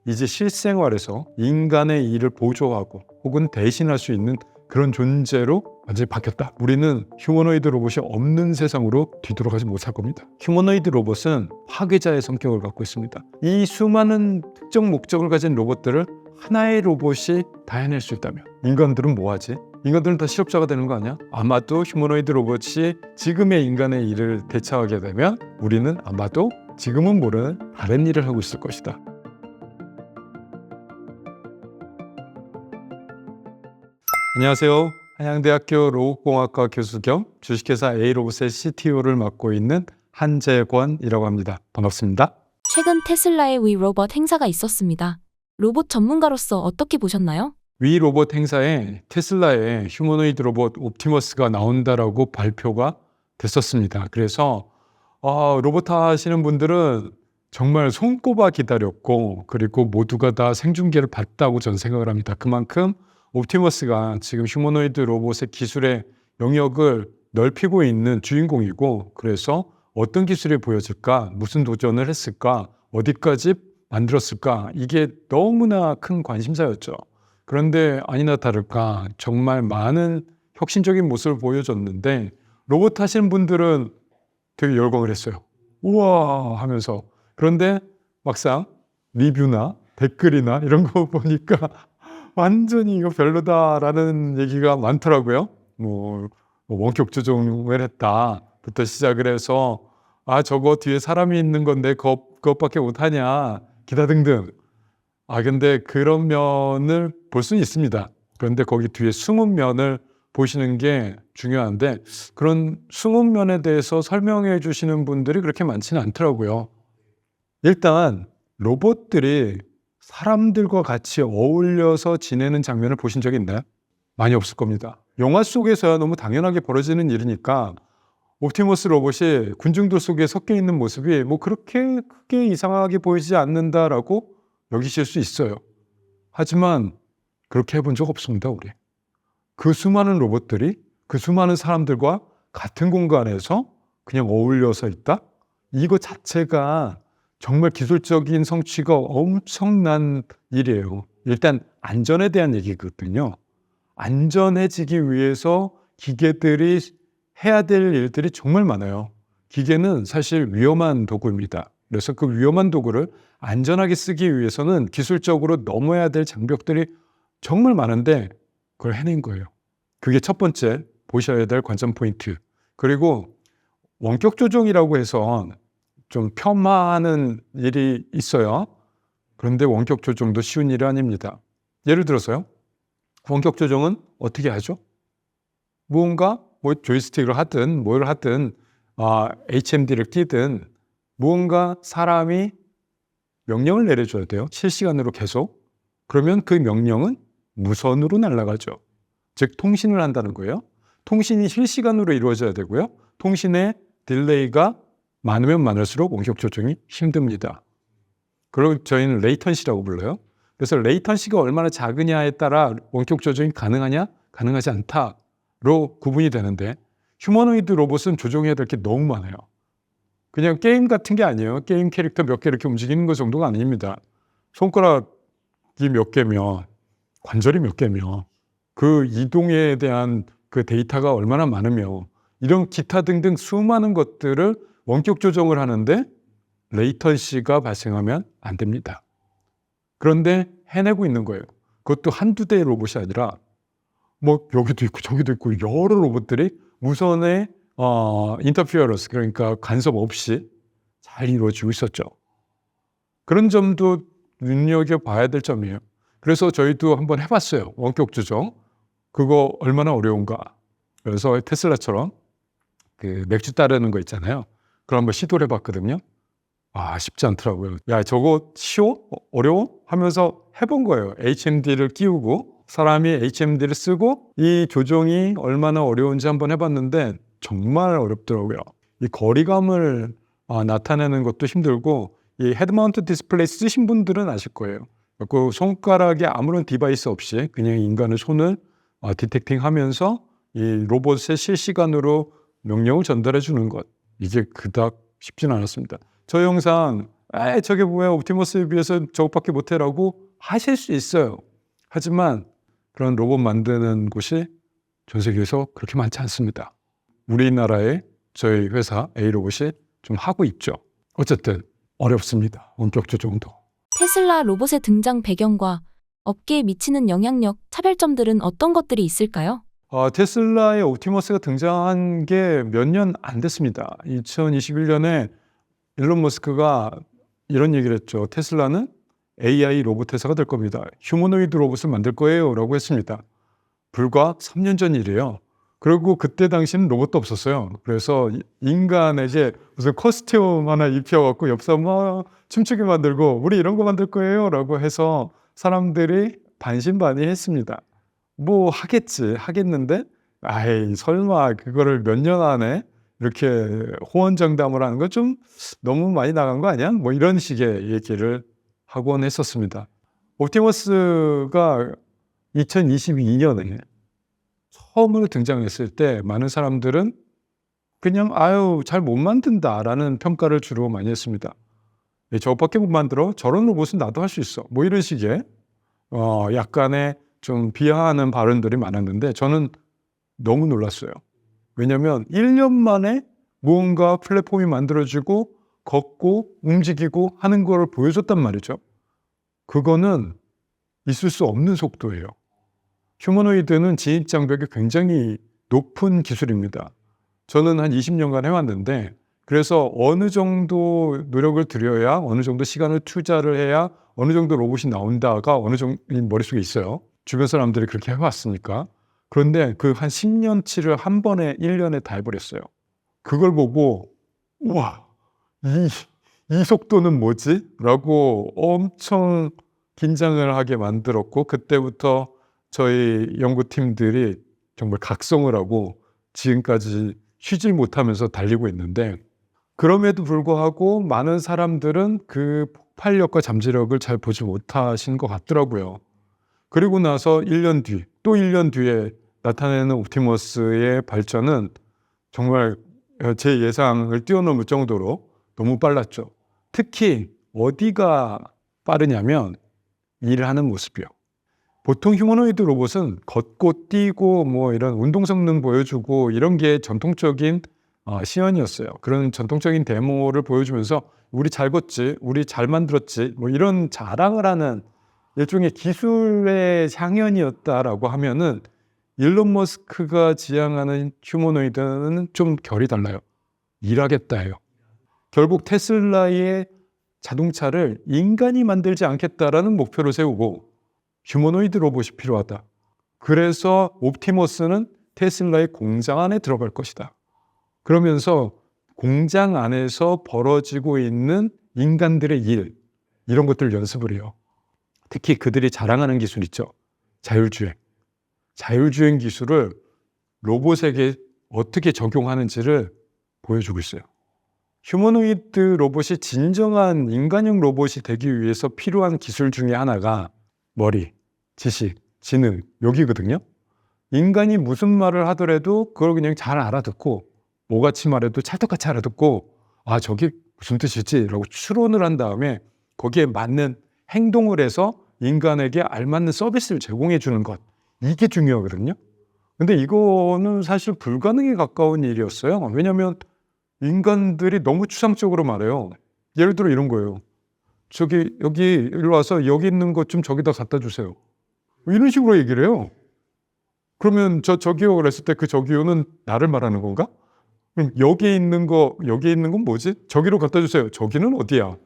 이제 실생활에서 인간의 일을 보조하고 혹은 대신할 수 있는 그런 존재로 완전히 바뀌었다. 우리는 휴머노이드 로봇이 없는 세상으로 뒤돌아가지 못할 겁니다. 휴머노이드 로봇은 파괴자의 성격을 갖고 있습니다. 이 수많은 특정 목적을 가진 로봇들을 하나의 로봇이 다 해낼 수 있다면 인간들은 뭐하지? 인간들은 다 실업자가 되는 거 아니야? 아마도 휴머노이드 로봇이 지금의 인간의 일을 대체하게 되면 우리는 아마도 지금은 모르는 다른 일을 하고 있을 것이다. 안녕하세요. 한양대학교 로봇공학과 교수 겸 주식회사 A로봇의 CTO를 맡고 있는 한재권이라고 합니다. 반갑습니다. 최근 테슬라의 위 로봇 행사가 있었습니다. 로봇 전문가로서 어떻게 보셨나요? 위 로봇 행사에 테슬라의 휴머노이드 로봇 옵티머스가 나온다라고 발표가 됐었습니다. 그래서 로봇 하시는 분들은 정말 손꼽아 기다렸고 그리고 모두가 다 생중계를 봤다고 저는 생각을 합니다. 그만큼 옵티머스가 지금 휴머노이드 로봇의 기술의 영역을 넓히고 있는 주인공이고 그래서 어떤 기술이 보여질까, 무슨 도전을 했을까, 어디까지 만들었을까 이게 너무나 큰 관심사였죠. 그런데 아니나 다를까 정말 많은 혁신적인 모습을 보여줬는데 로봇 하시는 분들은 되게 열광을 했어요. 우와 하면서. 그런데 막상 리뷰나 댓글이나 이런 거 보니까 완전히 이거 별로다라는 얘기가 많더라고요. 원격 조종을 했다부터 시작을 해서 저거 뒤에 사람이 있는 건데 그것밖에 못하냐 기타 등등. 근데 그런 면을 볼 수는 있습니다. 그런데 거기 뒤에 숨은 면을 보시는 게 중요한데 그런 숨은 면에 대해서 설명해 주시는 분들이 그렇게 많지는 않더라고요. 일단 로봇들이 사람들과 같이 어울려서 지내는 장면을 보신 적이 있나요? 많이 없을 겁니다. 영화 속에서야 너무 당연하게 벌어지는 일이니까 옵티머스 로봇이 군중들 속에 섞여 있는 모습이 그렇게 크게 이상하게 보이지 않는다라고 여기실 수 있어요. 하지만 그렇게 해본 적 없습니다, 우리. 그 수많은 로봇들이 그 수많은 사람들과 같은 공간에서 그냥 어울려서 있다? 이거 자체가 정말 기술적인 성취가 엄청난 일이에요. 일단 안전에 대한 얘기거든요. 안전해지기 위해서 기계들이 해야 될 일들이 정말 많아요. 기계는 사실 위험한 도구입니다. 그래서 그 위험한 도구를 안전하게 쓰기 위해서는 기술적으로 넘어야 될 장벽들이 정말 많은데 그걸 해낸 거예요. 그게 첫 번째 보셔야 될 관전 포인트. 그리고 원격 조종이라고 해서 좀 폄하하는 일이 있어요. 그런데 원격 조종도 쉬운 일이 아닙니다. 예를 들어서요. 원격 조종은 어떻게 하죠? 무언가 조이스틱을 하든 뭘 하든 HMD를 띄든 무언가 사람이 명령을 내려줘야 돼요. 실시간으로 계속. 그러면 그 명령은 무선으로 날아가죠. 즉 통신을 한다는 거예요. 통신이 실시간으로 이루어져야 되고요. 통신의 딜레이가 많으면 많을수록 원격 조종이 힘듭니다. 그리고 저희는 레이턴시라고 불러요. 그래서 레이턴시가 얼마나 작으냐에 따라 원격 조종이 가능하냐, 가능하지 않다로 구분이 되는데 휴머노이드 로봇은 조종해야 될 게 너무 많아요. 그냥 게임 같은 게 아니에요. 게임 캐릭터 몇 개 이렇게 움직이는 것 정도가 아닙니다. 손가락이 몇 개면, 관절이 몇 개면, 그 이동에 대한 그 데이터가 얼마나 많으며 이런 기타 등등 수많은 것들을 원격 조정을 하는데 레이턴시가 발생하면 안 됩니다. 그런데 해내고 있는 거예요. 그것도 한두 대의 로봇이 아니라 여기도 있고 저기도 있고 여러 로봇들이 무선의 인터피어런스 그러니까 간섭 없이 잘 이루어지고 있었죠. 그런 점도 눈여겨봐야 될 점이에요. 그래서 저희도 한번 해봤어요. 원격 조정. 그거 얼마나 어려운가. 그래서 테슬라처럼 그 맥주 따르는 거 있잖아요. 그걸 한번 시도를 해봤거든요. 쉽지 않더라고요. 야, 저거 쉬워? 어려워? 하면서 해본 거예요. HMD를 끼우고 사람이 HMD를 쓰고 이 조정이 얼마나 어려운지 한번 해봤는데 정말 어렵더라고요. 이 거리감을 나타내는 것도 힘들고 이 헤드마운트 디스플레이 쓰신 분들은 아실 거예요. 그 손가락에 아무런 디바이스 없이 그냥 인간의 손을 디텍팅하면서 이 로봇에 실시간으로 명령을 전달해 주는 것. 이게 그닥 쉽지는 않았습니다. 저 영상 저게 뭐야, 옵티머스에 비해서 저것밖에 못해라고 하실 수 있어요. 하지만 그런 로봇 만드는 곳이 전 세계에서 그렇게 많지 않습니다. 우리나라의 저희 회사 A로봇이 좀 하고 있죠. 어쨌든 어렵습니다. 원격 조종도. 테슬라 로봇의 등장 배경과 업계에 미치는 영향력, 차별점들은 어떤 것들이 있을까요? 테슬라의 옵티머스가 등장한 게 몇 년 안 됐습니다. 2021년에 일론 머스크가 이런 얘기를 했죠. 테슬라는 AI 로봇 회사가 될 겁니다. 휴머노이드 로봇을 만들 거예요 라고 했습니다. 불과 3년 전 일이에요. 그리고 그때 당시는 로봇도 없었어요. 그래서 인간에게 무슨 커스튬 하나 입혀갖고 옆사람 춤추게 만들고 우리 이런 거 만들 거예요 라고 해서 사람들이 반신반의했습니다. 뭐 하겠는데 아이 설마 그거를 몇 년 안에 이렇게 호언장담을 하는 거 좀 너무 많이 나간 거 아니야? 뭐 이런 식의 얘기를 하곤 했었습니다. 옵티머스가 2022년에 처음으로 등장했을 때 많은 사람들은 그냥 잘 못 만든다라는 평가를 주로 많이 했습니다. 저것밖에 못 만들어? 저런 로봇은 나도 할 수 있어. 뭐 이런 식의 약간의 좀 비하하는 발언들이 많았는데 저는 너무 놀랐어요. 왜냐하면 1년 만에 무언가 플랫폼이 만들어지고 걷고 움직이고 하는 걸 보여줬단 말이죠. 그거는 있을 수 없는 속도예요. 휴머노이드는 진입 장벽이 굉장히 높은 기술입니다. 저는 한 20년간 해왔는데 그래서 어느 정도 노력을 들여야 어느 정도 시간을 투자를 해야 어느 정도 로봇이 나온다가 어느 정도 머릿속에 있어요. 주변 사람들이 그렇게 해왔으니까. 그런데 그 한 10년치를 한 번에 1년에 다 해버렸어요. 그걸 보고 우와 이 속도는 뭐지? 라고 엄청 긴장을 하게 만들었고 그때부터 저희 연구팀들이 정말 각성을 하고 지금까지 쉬질 못하면서 달리고 있는데 그럼에도 불구하고 많은 사람들은 그 폭발력과 잠재력을 잘 보지 못하신 것 같더라고요. 그리고 나서 1년 뒤, 또 1년 뒤에 나타내는 옵티머스의 발전은 정말 제 예상을 뛰어넘을 정도로 너무 빨랐죠. 특히 어디가 빠르냐면 일하는 모습이요. 보통 휴머노이드 로봇은 걷고 뛰고 뭐 이런 운동 성능 보여주고 이런 게 전통적인 시연이었어요. 그런 전통적인 데모를 보여주면서 우리 잘 걷지, 우리 잘 만들었지 뭐 이런 자랑을 하는 일종의 기술의 향연이었다라고 하면은 일론 머스크가 지향하는 휴머노이드는 좀 결이 달라요. 일하겠다예요. 결국 테슬라의 자동차를 인간이 만들지 않겠다라는 목표를 세우고 휴머노이드 로봇이 필요하다. 그래서 옵티머스는 테슬라의 공장 안에 들어갈 것이다. 그러면서 공장 안에서 벌어지고 있는 인간들의 일, 이런 것들을 연습을 해요. 특히 그들이 자랑하는 기술 있죠. 자율주행. 자율주행 기술을 로봇에게 어떻게 적용하는지를 보여주고 있어요. 휴머노이드 로봇이 진정한 인간형 로봇이 되기 위해서 필요한 기술 중에 하나가 머리, 지식, 지능, 여기거든요. 인간이 무슨 말을 하더라도 그걸 그냥 잘 알아듣고 뭐같이 말해도 찰떡같이 알아듣고 저게 무슨 뜻이지? 라고 추론을 한 다음에 거기에 맞는 행동을 해서 인간에게 알맞는 서비스를 제공해 주는 것. 이게 중요하거든요. 근데 이거는 사실 불가능에 가까운 일이었어요. 왜냐하면 인간들이 너무 추상적으로 말해요. 예를 들어 이런 거예요. 여기 일로 와서 여기 있는 것 좀 저기다 갖다 주세요. 이런 식으로 얘기를 해요. 그러면 저기요 그랬을 때 그 저기요는 나를 말하는 건가? 그럼 여기 있는 건 뭐지? 저기로 갖다 주세요. 저기는 어디야?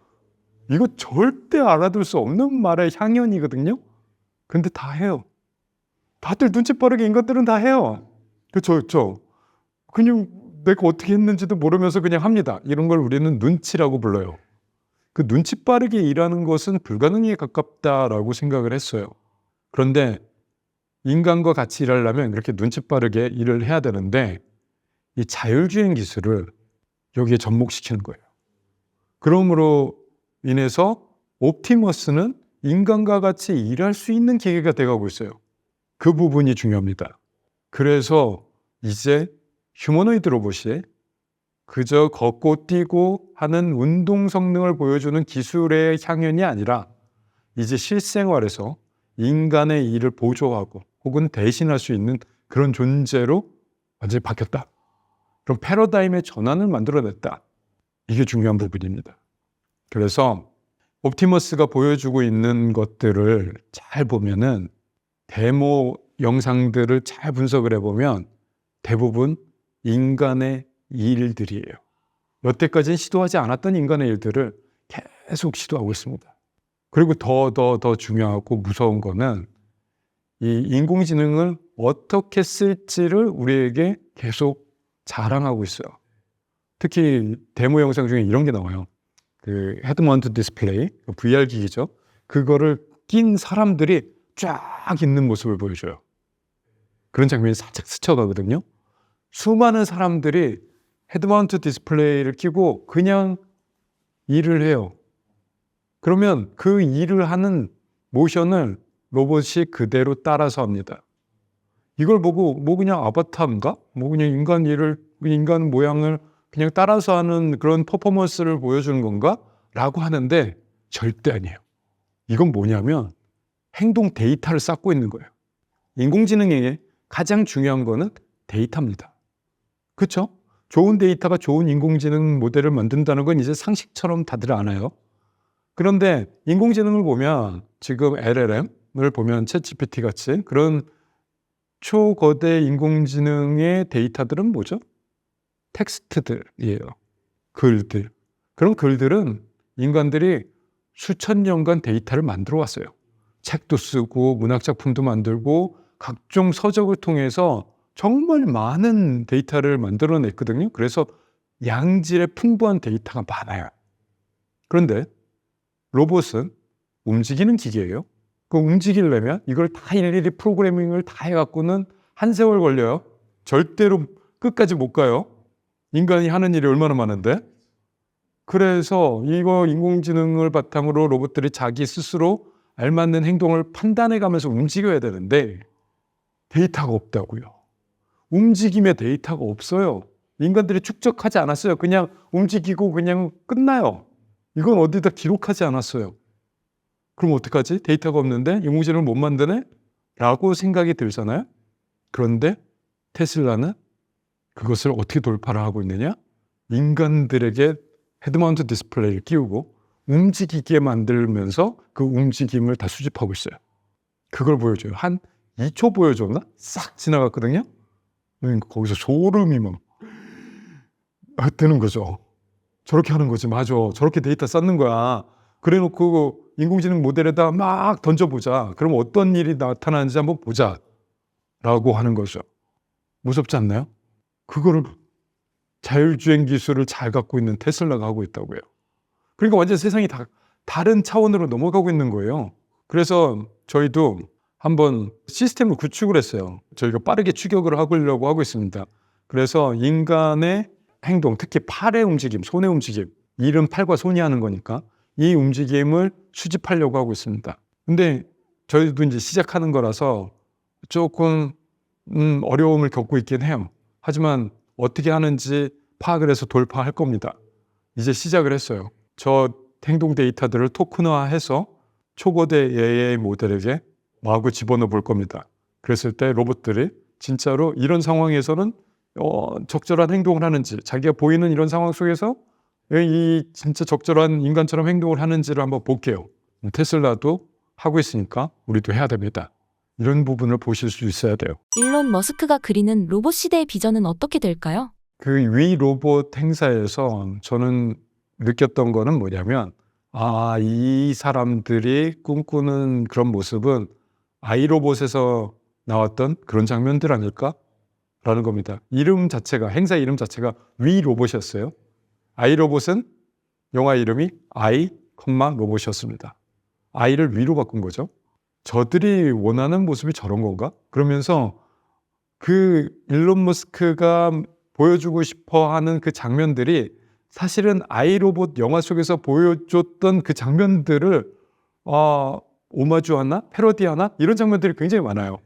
이거 절대 알아둘 수 없는 말의 향연이거든요. 근데 다 해요. 다들 눈치 빠르게 인간들은 다 해요. 그렇죠. 그냥 내가 어떻게 했는지도 모르면서 그냥 합니다. 이런 걸 우리는 눈치라고 불러요. 그 눈치 빠르게 일하는 것은 불가능에 가깝다라고 생각을 했어요. 그런데 인간과 같이 일하려면 이렇게 눈치 빠르게 일을 해야 되는데 이 자율주행 기술을 여기에 접목시키는 거예요. 그러므로 인해서 옵티머스는 인간과 같이 일할 수 있는 기계가 돼가고 있어요. 그 부분이 중요합니다. 그래서 이제 휴머노이드 로봇이 그저 걷고 뛰고 하는 운동 성능을 보여주는 기술의 향연이 아니라 이제 실생활에서 인간의 일을 보조하고 혹은 대신할 수 있는 그런 존재로 완전히 바뀌었다. 그럼 패러다임의 전환을 만들어냈다. 이게 중요한 부분입니다. 그래서 옵티머스가 보여주고 있는 것들을 잘 보면은 데모 영상들을 잘 분석을 해보면 대부분 인간의 일들이에요. 여태까지는 시도하지 않았던 인간의 일들을 계속 시도하고 있습니다. 그리고 더 중요하고 무서운 거는 이 인공지능을 어떻게 쓸지를 우리에게 계속 자랑하고 있어요. 특히 데모 영상 중에 이런 게 나와요. 그 헤드마운트 디스플레이, VR 기기죠. 그거를 낀 사람들이 쫙 있는 모습을 보여줘요. 그런 장면이 살짝 스쳐가거든요. 수많은 사람들이 헤드마운트 디스플레이를 끼고 그냥 일을 해요. 그러면 그 일을 하는 모션을 로봇이 그대로 따라서 합니다. 이걸 보고 뭐 그냥 아바타인가? 뭐 그냥 인간 모양을 그냥 따라서 하는 그런 퍼포먼스를 보여주는 건가? 라고 하는데 절대 아니에요. 이건 뭐냐면 행동 데이터를 쌓고 있는 거예요. 인공지능에게 가장 중요한 거는 데이터입니다. 그렇죠? 좋은 데이터가 좋은 인공지능 모델을 만든다는 건 이제 상식처럼 다들 아나요? 그런데 인공지능을 보면 지금 LLM을 보면 챗GPT 같이 그런 초거대 인공지능의 데이터들은 뭐죠? 텍스트들이에요. 글들. 그런 글들은 인간들이 수천 년간 데이터를 만들어 왔어요. 책도 쓰고 문학작품도 만들고 각종 서적을 통해서 정말 많은 데이터를 만들어냈거든요. 그래서 양질의 풍부한 데이터가 많아요. 그런데 로봇은 움직이는 기계예요. 그 움직이려면 이걸 다 일일이 프로그래밍을 다 해갖고는 한 세월 걸려요. 절대로 끝까지 못 가요. 인간이 하는 일이 얼마나 많은데. 그래서 이거 인공지능을 바탕으로 로봇들이 자기 스스로 알맞는 행동을 판단해가면서 움직여야 되는데 데이터가 없다고요. 움직임의 데이터가 없어요. 인간들이 축적하지 않았어요. 그냥 움직이고 그냥 끝나요. 이건 어디다 기록하지 않았어요. 그럼 어떡하지? 데이터가 없는데 인공지능을 못 만드네? 라고 생각이 들잖아요. 그런데 테슬라는 그것을 어떻게 돌파를 하고 있느냐? 인간들에게 헤드마운트 디스플레이를 끼우고 움직이게 만들면서 그 움직임을 다 수집하고 있어요. 그걸 보여줘요. 한 2초 보여줬나? 싹 지나갔거든요. 거기서 소름이 막 드는 거죠. 저렇게 하는 거지. 맞아. 저렇게 데이터 쌓는 거야. 그래 놓고 인공지능 모델에다 막 던져보자. 그럼 어떤 일이 나타나는지 한번 보자. 라고 하는 거죠. 무섭지 않나요? 그거를 자율주행 기술을 잘 갖고 있는 테슬라가 하고 있다고요. 그러니까 완전 세상이 다른 차원으로 넘어가고 있는 거예요. 그래서 저희도 한번 시스템을 구축을 했어요. 저희가 빠르게 추격을 하려고 하고 있습니다. 그래서 인간의 행동, 특히 팔의 움직임, 손의 움직임, 일은 팔과 손이 하는 거니까 이 움직임을 수집하려고 하고 있습니다. 근데 저희도 이제 시작하는 거라서 조금 어려움을 겪고 있긴 해요. 하지만 어떻게 하는지 파악을 해서 돌파할 겁니다. 이제 시작을 했어요. 저 행동 데이터들을 토큰화해서 초거대 AI 모델에게 마구 집어넣어 볼 겁니다. 그랬을 때 로봇들이 진짜로 이런 상황에서는 적절한 행동을 하는지, 자기가 보이는 이런 상황 속에서 이 진짜 적절한 인간처럼 행동을 하는지를 한번 볼게요. 테슬라도 하고 있으니까 우리도 해야 됩니다. 이런 부분을 보실 수 있어야 돼요. 일론 머스크가 그리는 로봇 시대의 비전은 어떻게 될까요? 그 위 로봇 행사에서 저는 느꼈던 거는 뭐냐면 이 사람들이 꿈꾸는 그런 모습은 아이로봇에서 나왔던 그런 장면들 아닐까? 라는 겁니다. 이름 자체가, 행사 이름 자체가 위 로봇이었어요. 아이로봇은 영화 이름이 아이, 로봇이었습니다. 아이를 위로 바꾼 거죠. 저들이 원하는 모습이 저런 건가? 그러면서 그 일론 머스크가 보여주고 싶어 하는 그 장면들이 사실은 아이로봇 영화 속에서 보여줬던 그 장면들을 오마주하나 패러디하나 이런 장면들이 굉장히 많아요.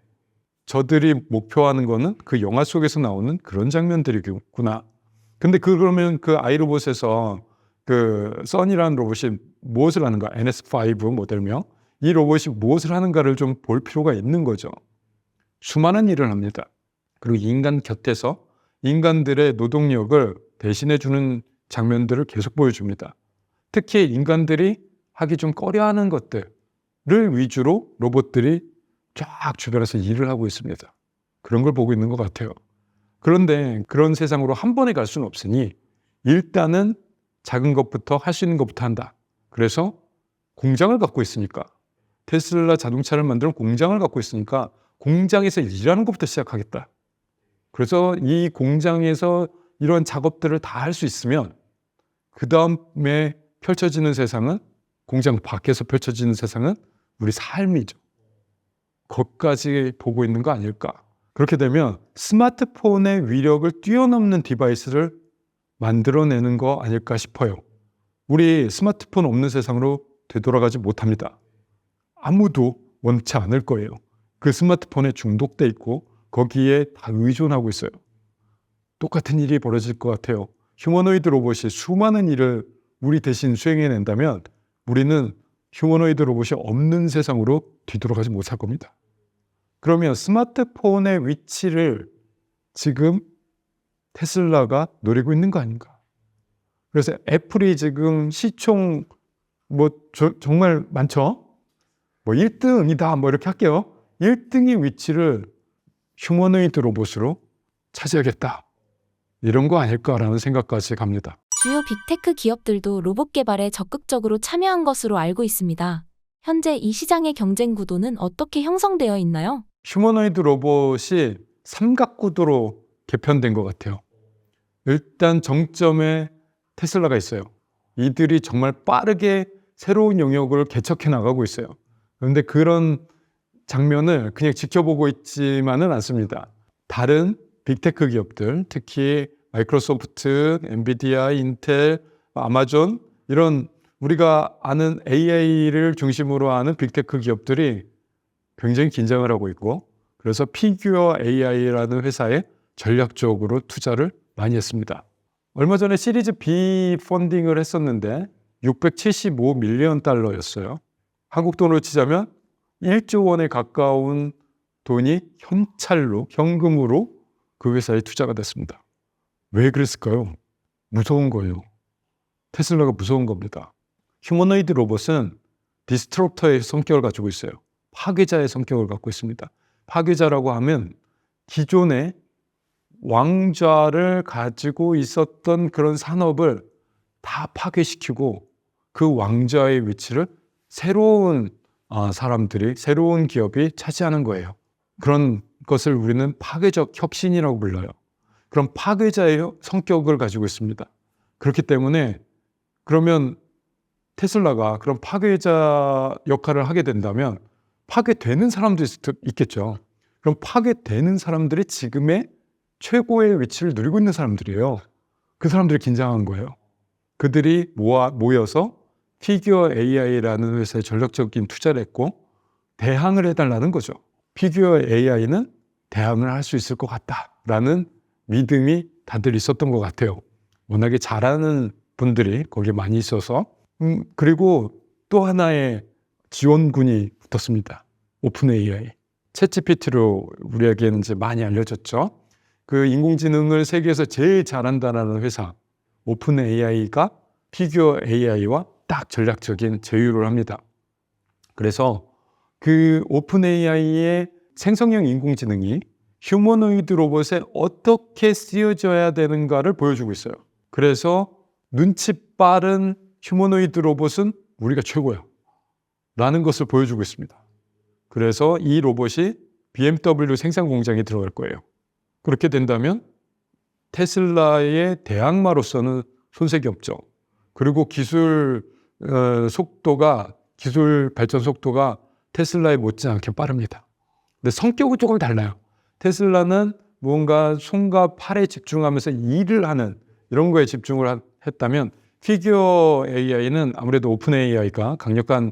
저들이 목표하는 거는 그 영화 속에서 나오는 그런 장면들이구나. 근데 그러면 그 아이로봇에서 그 써니라는 로봇이 무엇을 하는가? NS5 모델명. 이 로봇이 무엇을 하는가를 좀 볼 필요가 있는 거죠. 수많은 일을 합니다. 그리고 인간 곁에서 인간들의 노동력을 대신해 주는 장면들을 계속 보여줍니다. 특히 인간들이 하기 좀 꺼려하는 것들을 위주로 로봇들이 쫙 주변에서 일을 하고 있습니다. 그런 걸 보고 있는 것 같아요. 그런데 그런 세상으로 한 번에 갈 수는 없으니 일단은 작은 것부터 할 수 있는 것부터 한다. 그래서 공장을 갖고 있으니까 테슬라 자동차를 만드는 공장을 갖고 있으니까 공장에서 일하는 것부터 시작하겠다. 그래서 이 공장에서 이런 작업들을 다 할 수 있으면 그 다음에 펼쳐지는 세상은 공장 밖에서 펼쳐지는 세상은 우리 삶이죠. 거기까지 보고 있는 거 아닐까. 그렇게 되면 스마트폰의 위력을 뛰어넘는 디바이스를 만들어내는 거 아닐까 싶어요. 우리 스마트폰 없는 세상으로 되돌아가지 못합니다. 아무도 원치 않을 거예요. 그 스마트폰에 중독돼 있고 거기에 다 의존하고 있어요. 똑같은 일이 벌어질 것 같아요. 휴머노이드 로봇이 수많은 일을 우리 대신 수행해낸다면 우리는 휴머노이드 로봇이 없는 세상으로 뒤돌아가지 못할 겁니다. 그러면 스마트폰의 위치를 지금 테슬라가 노리고 있는 거 아닌가? 그래서 애플이 지금 시총 정말 많죠? 1등이다 이렇게 할게요. 1등의 위치를 휴머노이드 로봇으로 차지하겠다. 이런 거 아닐까라는 생각까지 갑니다. 주요 빅테크 기업들도 로봇 개발에 적극적으로 참여한 것으로 알고 있습니다. 현재 이 시장의 경쟁 구도는 어떻게 형성되어 있나요? 휴머노이드 로봇이 삼각구도로 개편된 것 같아요. 일단 정점에 테슬라가 있어요. 이들이 정말 빠르게 새로운 영역을 개척해 나가고 있어요. 그런데 그런 장면을 그냥 지켜보고 있지만은 않습니다. 다른 빅테크 기업들, 특히 마이크로소프트, 엔비디아, 인텔, 아마존 이런 우리가 아는 AI를 중심으로 하는 빅테크 기업들이 굉장히 긴장을 하고 있고 그래서 피규어 AI라는 회사에 전략적으로 투자를 많이 했습니다. 얼마 전에 시리즈 B 펀딩을 했었는데 675밀리언 달러였어요. 한국 돈으로 치자면 1조 원에 가까운 돈이 현금으로 그 회사에 투자가 됐습니다. 왜 그랬을까요? 무서운 거예요. 테슬라가 무서운 겁니다. 휴머노이드 로봇은 디스트럭터의 성격을 가지고 있어요. 파괴자의 성격을 갖고 있습니다. 파괴자라고 하면 기존의 왕좌를 가지고 있었던 그런 산업을 다 파괴시키고 그 왕좌의 위치를 새로운 사람들이, 새로운 기업이 차지하는 거예요. 그런 것을 우리는 파괴적 혁신이라고 불러요. 그런 파괴자의 성격을 가지고 있습니다. 그렇기 때문에 그러면 테슬라가 그런 파괴자 역할을 하게 된다면 파괴되는 사람도 있겠죠. 그럼 파괴되는 사람들이 지금의 최고의 위치를 누리고 있는 사람들이에요. 그 사람들이 긴장한 거예요. 그들이 모여서 피규어 AI라는 회사에 전략적인 투자를 했고 대항을 해달라는 거죠. 피규어 AI는 대항을 할 수 있을 것 같다라는 믿음이 다들 있었던 것 같아요. 워낙에 잘하는 분들이 거기에 많이 있어서 그리고 또 하나의 지원군이 붙었습니다. 오픈 AI. 챗GPT로 우리에게는 이제 많이 알려졌죠. 그 인공지능을 세계에서 제일 잘한다는 회사 오픈 AI가 피규어 AI와 딱 전략적인 제휴를 합니다. 그래서 그 오픈 AI의 생성형 인공지능이 휴머노이드 로봇에 어떻게 쓰여져야 되는가를 보여주고 있어요. 그래서 눈치 빠른 휴머노이드 로봇은 우리가 최고야 라는 것을 보여주고 있습니다. 그래서 이 로봇이 BMW 생산 공장에 들어갈 거예요. 그렇게 된다면 테슬라의 대항마로서는 손색이 없죠. 그리고 기술 발전 속도가 테슬라에 못지않게 빠릅니다. 근데 성격은 조금 달라요. 테슬라는 무언가 손과 팔에 집중하면서 일을 하는 이런 거에 집중을 했다면 피규어 AI는 아무래도 오픈 AI가 강력한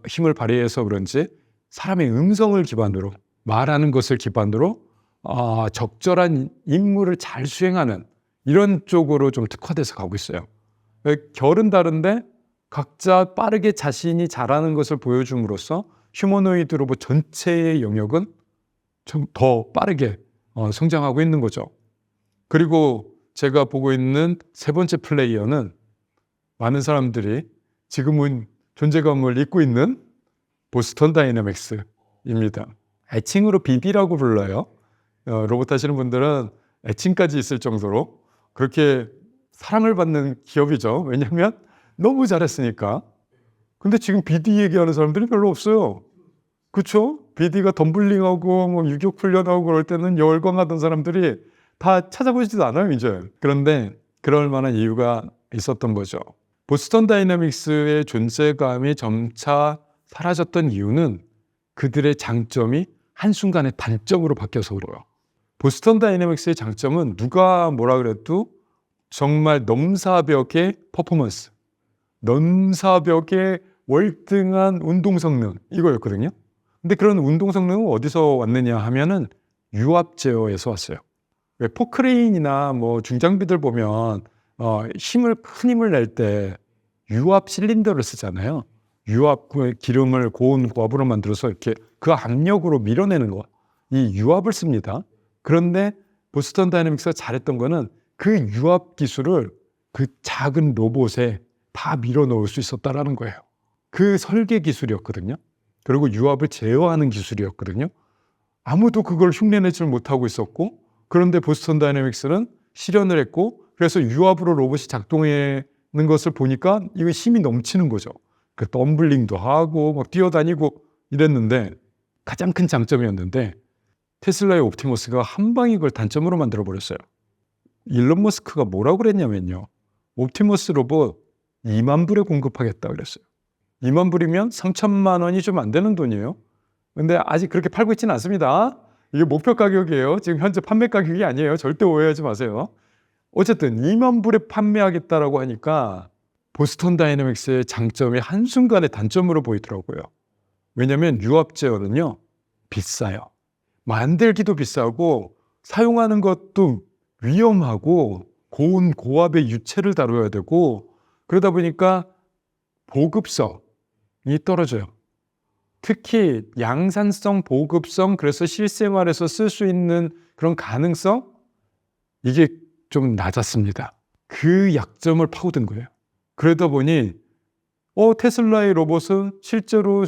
힘을 발휘해서 그런지 사람의 음성을 기반으로 말하는 것을 기반으로 적절한 임무를 잘 수행하는 이런 쪽으로 좀 특화돼서 가고 있어요. 결은 다른데 각자 빠르게 자신이 잘하는 것을 보여줌으로써 휴머노이드 로봇 전체의 영역은 좀 더 빠르게 성장하고 있는 거죠. 그리고 제가 보고 있는 세 번째 플레이어는 많은 사람들이 지금은 존재감을 잊고 있는 보스턴 다이내믹스입니다. 애칭으로 BD라고 불러요. 로봇 하시는 분들은 애칭까지 있을 정도로 그렇게 사랑을 받는 기업이죠. 왜냐하면 너무 잘했으니까. 근데 지금 BD 얘기하는 사람들이 별로 없어요. 그렇죠? BD가 덤블링하고 뭐 유격 훈련하고 그럴 때는 열광하던 사람들이 다 찾아보지도 않아요, 이제. 그런데 그럴 만한 이유가 있었던 거죠. 보스턴 다이내믹스의 존재감이 점차 사라졌던 이유는 그들의 장점이 한순간에 단점으로 바뀌어서 그래요. 보스턴 다이내믹스의 장점은 누가 뭐라 그래도 정말 넘사벽의 퍼포먼스, 넘사벽의 월등한 운동 성능, 이거였거든요. 근데 그런 운동 성능은 어디서 왔느냐 하면은 유압 제어에서 왔어요. 왜 포크레인이나 뭐 중장비들 보면 큰 힘을 낼 때 유압 실린더를 쓰잖아요. 유압 기름을 고온 고압으로 만들어서 이렇게 그 압력으로 밀어내는 거, 이 유압을 씁니다. 그런데 보스턴 다이내믹스가 잘했던 거는 그 유압 기술을 그 작은 로봇에 다 밀어 넣을 수 있었다라는 거예요. 그 설계 기술이었거든요. 그리고 유압을 제어하는 기술이었거든요. 아무도 그걸 흉내내지 못하고 있었고, 그런데 보스턴 다이내믹스는 실현을 했고, 그래서 유압으로 로봇이 작동하는 것을 보니까 이거 힘이 넘치는 거죠. 그 덤블링도 하고 막 뛰어다니고 이랬는데, 가장 큰 장점이었는데 테슬라의 옵티머스가 한 방에 그걸 단점으로 만들어 버렸어요. 일론 머스크가 뭐라고 그랬냐면요, 옵티머스 로봇 2만 불에 공급하겠다 그랬어요. 2만 불이면 3천만 원이 좀 안 되는 돈이에요. 근데 아직 그렇게 팔고 있지는 않습니다. 이게 목표 가격이에요. 지금 현재 판매 가격이 아니에요. 절대 오해하지 마세요. 어쨌든 2만 불에 판매하겠다라고 하니까 보스턴 다이내믹스의 장점이 한순간에 단점으로 보이더라고요. 왜냐하면 유압 제어는요, 비싸요. 만들기도 비싸고 사용하는 것도 위험하고 고온 고압의 유체를 다뤄야 되고, 그러다 보니까 보급성이 떨어져요. 특히 양산성, 보급성, 그래서 실생활에서 쓸 수 있는 그런 가능성, 이게 좀 낮았습니다. 그 약점을 파고든 거예요. 그러다 보니 테슬라의 로봇은 실제로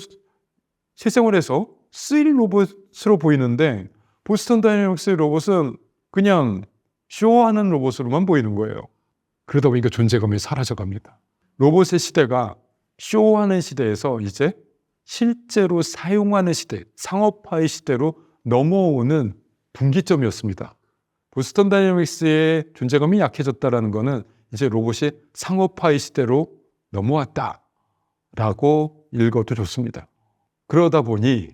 실생활에서 쓰일 로봇으로 보이는데 보스턴 다이내믹스의 로봇은 그냥 쇼하는 로봇으로만 보이는 거예요. 그러다 보니까 존재감이 사라져갑니다. 로봇의 시대가 쇼하는 시대에서 이제 실제로 사용하는 시대, 상업화의 시대로 넘어오는 분기점이었습니다. 보스턴 다이내믹스의 존재감이 약해졌다는 것은 이제 로봇이 상업화의 시대로 넘어왔다라고 읽어도 좋습니다. 그러다 보니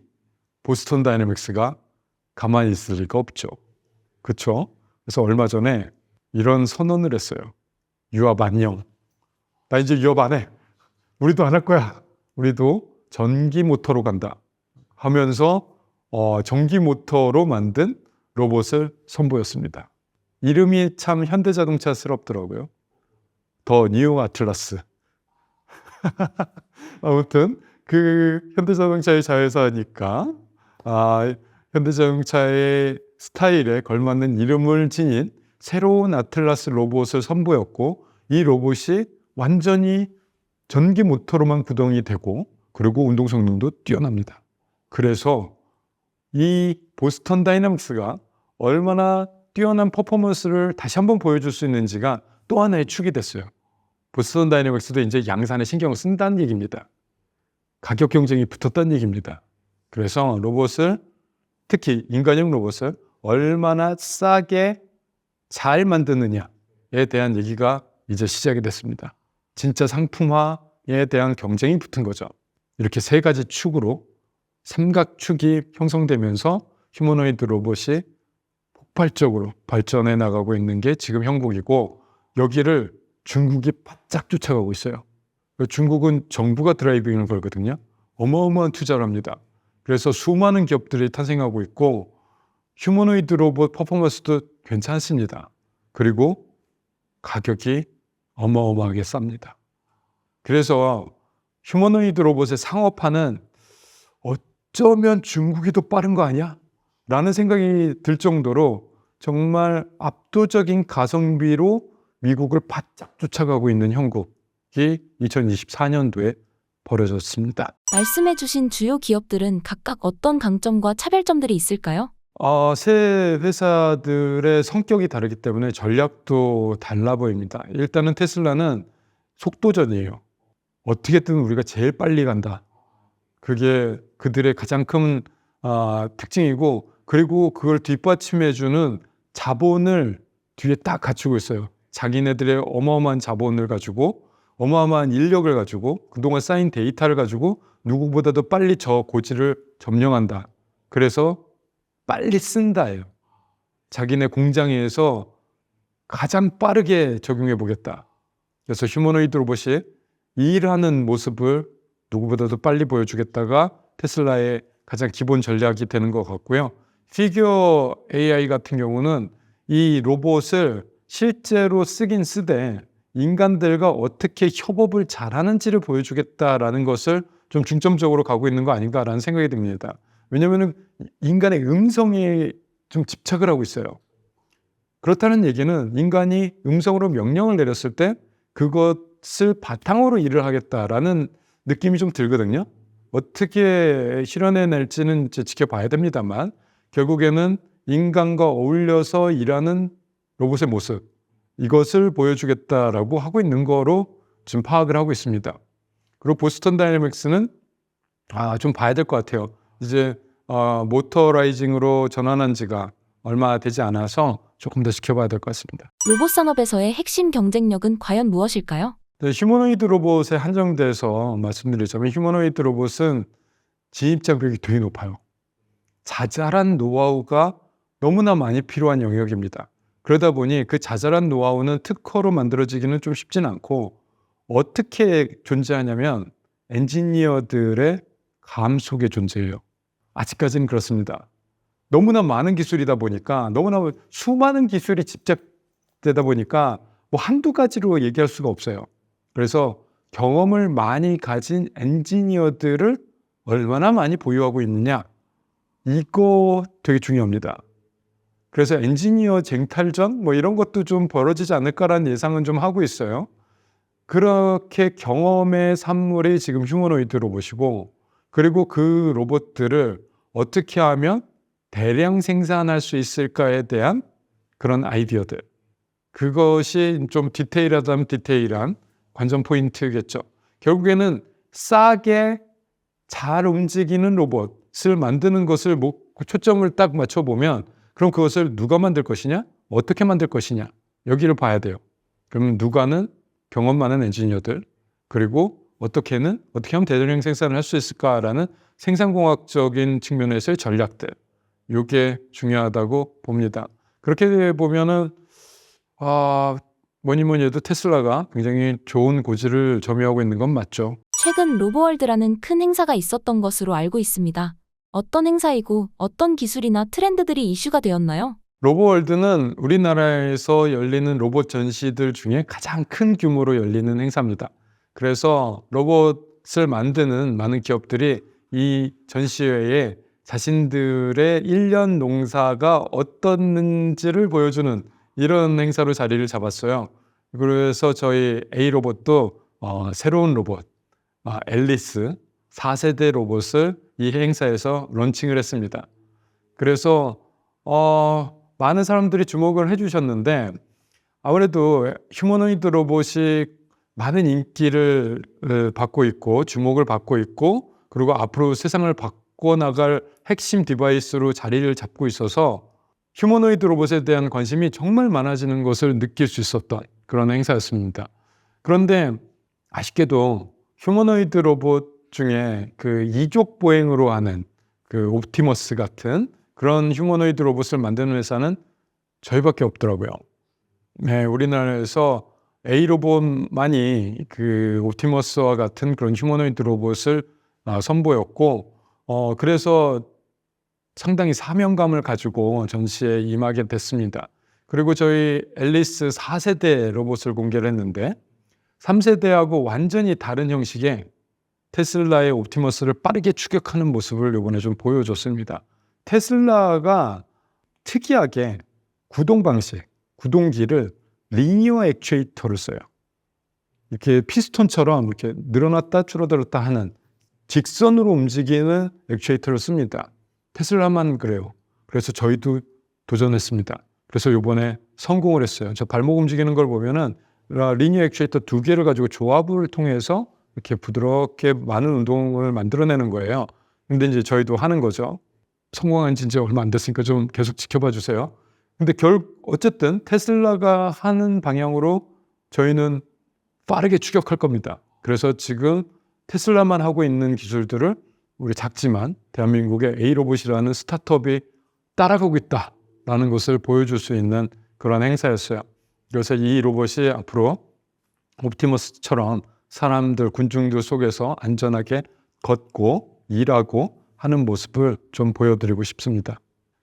보스턴 다이내믹스가 가만히 있을 리가 없죠. 그렇죠? 그래서 얼마 전에 이런 선언을 했어요. 유압 안녕. 나 이제 유압 안 해. 우리도 안 할 거야. 우리도 전기 모터로 간다 하면서 전기 모터로 만든 로봇을 선보였습니다. 이름이 참 현대자동차스럽더라고요. 더 뉴 아틀라스. 아무튼 그 현대자동차의 자회사니까 현대자동차의 스타일에 걸맞는 이름을 지닌 새로운 아틀라스 로봇을 선보였고, 이 로봇이 완전히 전기 모터로만 구동이 되고, 그리고 운동 성능도 뛰어납니다. 그래서 이 보스턴 다이내믹스가 얼마나 뛰어난 퍼포먼스를 다시 한번 보여줄 수 있는지가 또 하나의 축이 됐어요. 보스턴 다이내믹스도 이제 양산에 신경을 쓴다는 얘기입니다. 가격 경쟁이 붙었다는 얘기입니다. 그래서 로봇을, 특히 인간형 로봇을 얼마나 싸게 잘 만드느냐에 대한 얘기가 이제 시작이 됐습니다. 진짜 상품화에 대한 경쟁이 붙은 거죠. 이렇게 세 가지 축으로 삼각축이 형성되면서 휴머노이드 로봇이 폭발적으로 발전해 나가고 있는 게 지금 형국이고, 여기를 중국이 바짝 쫓아가고 있어요. 중국은 정부가 드라이빙을 걸거든요. 어마어마한 투자를 합니다. 그래서 수많은 기업들이 탄생하고 있고 휴머노이드 로봇 퍼포먼스도 괜찮습니다. 그리고 가격이 어마어마하게 쌉니다. 그래서 휴머노이드 로봇의 상업화는 어쩌면 중국이 더 빠른 거 아니야? 라는 생각이 들 정도로 정말 압도적인 가성비로 미국을 바짝 쫓아가고 있는 형국이 2024년도에 벌어졌습니다. 말씀해주신 주요 기업들은 각각 어떤 강점과 차별점들이 있을까요? 새 회사들의 성격이 다르기 때문에 전략도 달라 보입니다. 일단은 테슬라는 속도전이에요. 어떻게든 우리가 제일 빨리 간다. 그게 그들의 가장 큰 특징이고, 그리고 그걸 뒷받침해주는 자본을 뒤에 딱 갖추고 있어요. 자기네들의 어마어마한 자본을 가지고, 어마어마한 인력을 가지고, 그동안 쌓인 데이터를 가지고 누구보다도 빨리 저 고지를 점령한다. 그래서 빨리 쓴다예요. 자기네 공장에서 가장 빠르게 적용해 보겠다. 그래서 휴머노이드 로봇이 일하는 모습을 누구보다도 빨리 보여주겠다가 테슬라의 가장 기본 전략이 되는 것 같고요. 피규어 AI 같은 경우는 이 로봇을 실제로 쓰긴 쓰되 인간들과 어떻게 협업을 잘하는지를 보여주겠다라는 것을 좀 중점적으로 가고 있는 거 아닌가라는 생각이 듭니다. 왜냐하면 인간의 음성에 좀 집착을 하고 있어요. 그렇다는 얘기는 인간이 음성으로 명령을 내렸을 때 그것을 바탕으로 일을 하겠다라는 느낌이 좀 들거든요. 어떻게 실현해낼지는 이제 지켜봐야 됩니다만 결국에는 인간과 어울려서 일하는 로봇의 모습, 이것을 보여주겠다라고 하고 있는 거로 지금 파악을 하고 있습니다. 그리고 보스턴 다이내믹스는 좀 봐야 될 것 같아요. 이제 모터라이징으로 전환한 지가 얼마 되지 않아서 조금 더 지켜봐야 될 것 같습니다. 로봇 산업에서의 핵심 경쟁력은 과연 무엇일까요? 네, 휴머노이드 로봇에 한정돼서 말씀드리자면 휴머노이드 로봇은 진입 장벽이 되게 높아요. 자잘한 노하우가 너무나 많이 필요한 영역입니다. 그러다 보니 그 자잘한 노하우는 특허로 만들어지기는 좀 쉽진 않고 어떻게 존재하냐면 엔지니어들의 감 속에 존재해요. 아직까지는 그렇습니다. 너무나 많은 기술이다 보니까 너무나 수많은 기술이 집착되다 보니까 뭐 한두 가지로 얘기할 수가 없어요. 그래서 경험을 많이 가진 엔지니어들을 얼마나 많이 보유하고 있느냐, 이거 되게 중요합니다. 그래서 엔지니어 쟁탈전 뭐 이런 것도 좀 벌어지지 않을까라는 예상은 좀 하고 있어요. 그렇게 경험의 산물이 지금 휴머노이드 로봇이고, 그리고 그 로봇들을 어떻게 하면 대량 생산할 수 있을까에 대한 그런 아이디어들, 그것이 좀 디테일하다면 디테일한 관전 포인트겠죠. 결국에는 싸게 잘 움직이는 로봇을 만드는 것을 초점을 딱 맞춰보면 그럼 그것을 누가 만들 것이냐? 어떻게 만들 것이냐? 여기를 봐야 돼요. 그러면 누가는 경험 많은 엔지니어들, 그리고 어떻게 하면 대량 생산을 할 수 있을까라는 생산공학적인 측면에서의 전략들, 이게 중요하다고 봅니다. 그렇게 보면은 뭐니 해도 테슬라가 굉장히 좋은 고지를 점유하고 있는 건 맞죠. 최근 로보월드라는 큰 행사가 있었던 것으로 알고 있습니다. 어떤 행사이고 어떤 기술이나 트렌드들이 이슈가 되었나요? 로보월드는 우리나라에서 열리는 로봇 전시들 중에 가장 큰 규모로 열리는 행사입니다. 그래서 로봇을 만드는 많은 기업들이 이 전시회에 자신들의 1년 농사가 어떻는지를 보여주는 이런 행사로 자리를 잡았어요. 그래서 저희 A로봇도 새로운 로봇, 앨리스 4세대 로봇을 이 행사에서 런칭을 했습니다. 그래서 많은 사람들이 주목을 해주셨는데 아무래도 휴머노이드 로봇이 많은 인기를 받고 있고 주목을 받고 있고, 그리고 앞으로 세상을 바꿔나갈 핵심 디바이스로 자리를 잡고 있어서 휴머노이드 로봇에 대한 관심이 정말 많아지는 것을 느낄 수 있었던 그런 행사였습니다. 그런데 아쉽게도 휴머노이드 로봇 중에 그 이족 보행으로 하는 그 옵티머스 같은 그런 휴머노이드 로봇을 만드는 회사는 저희밖에 없더라고요. 네, 우리나라에서 A로봇만이 그 옵티머스와 같은 그런 휴머노이드 로봇을 선보였고, 그래서 상당히 사명감을 가지고 전시에 임하게 됐습니다. 그리고 저희 앨리스 4세대 로봇을 공개를 했는데 3세대하고 완전히 다른 형식의 테슬라의 옵티머스를 빠르게 추격하는 모습을 이번에 좀 보여줬습니다. 테슬라가 특이하게 구동 방식, 구동기를 리니어 액추에이터를 써요. 이렇게 피스톤처럼 이렇게 늘어났다 줄어들었다 하는 직선으로 움직이는 액추에이터를 씁니다. 테슬라만 그래요. 그래서 저희도 도전했습니다. 그래서 이번에 성공을 했어요. 저 발목 움직이는 걸 보면은 리니어 액추에이터 2개를 가지고 조합을 통해서 이렇게 부드럽게 많은 운동을 만들어내는 거예요. 근데 이제 저희도 하는 거죠. 성공한 지 이제 얼마 안 됐으니까 좀 계속 지켜봐 주세요. 근데 어쨌든 테슬라가 하는 방향으로 저희는 빠르게 추격할 겁니다. 그래서 지금 테슬라만 하고 있는 기술들을 우리 작지만 대한민국의 A로봇이라는 스타트업이 따라가고 있다라는 것을 보여줄 수 있는 그런 행사였어요. 그래서 이 로봇이 앞으로 옵티머스처럼 사람들, 군중들 속에서 안전하게 걷고 일하고 하는 모습을 좀 보여드리고 싶습니다.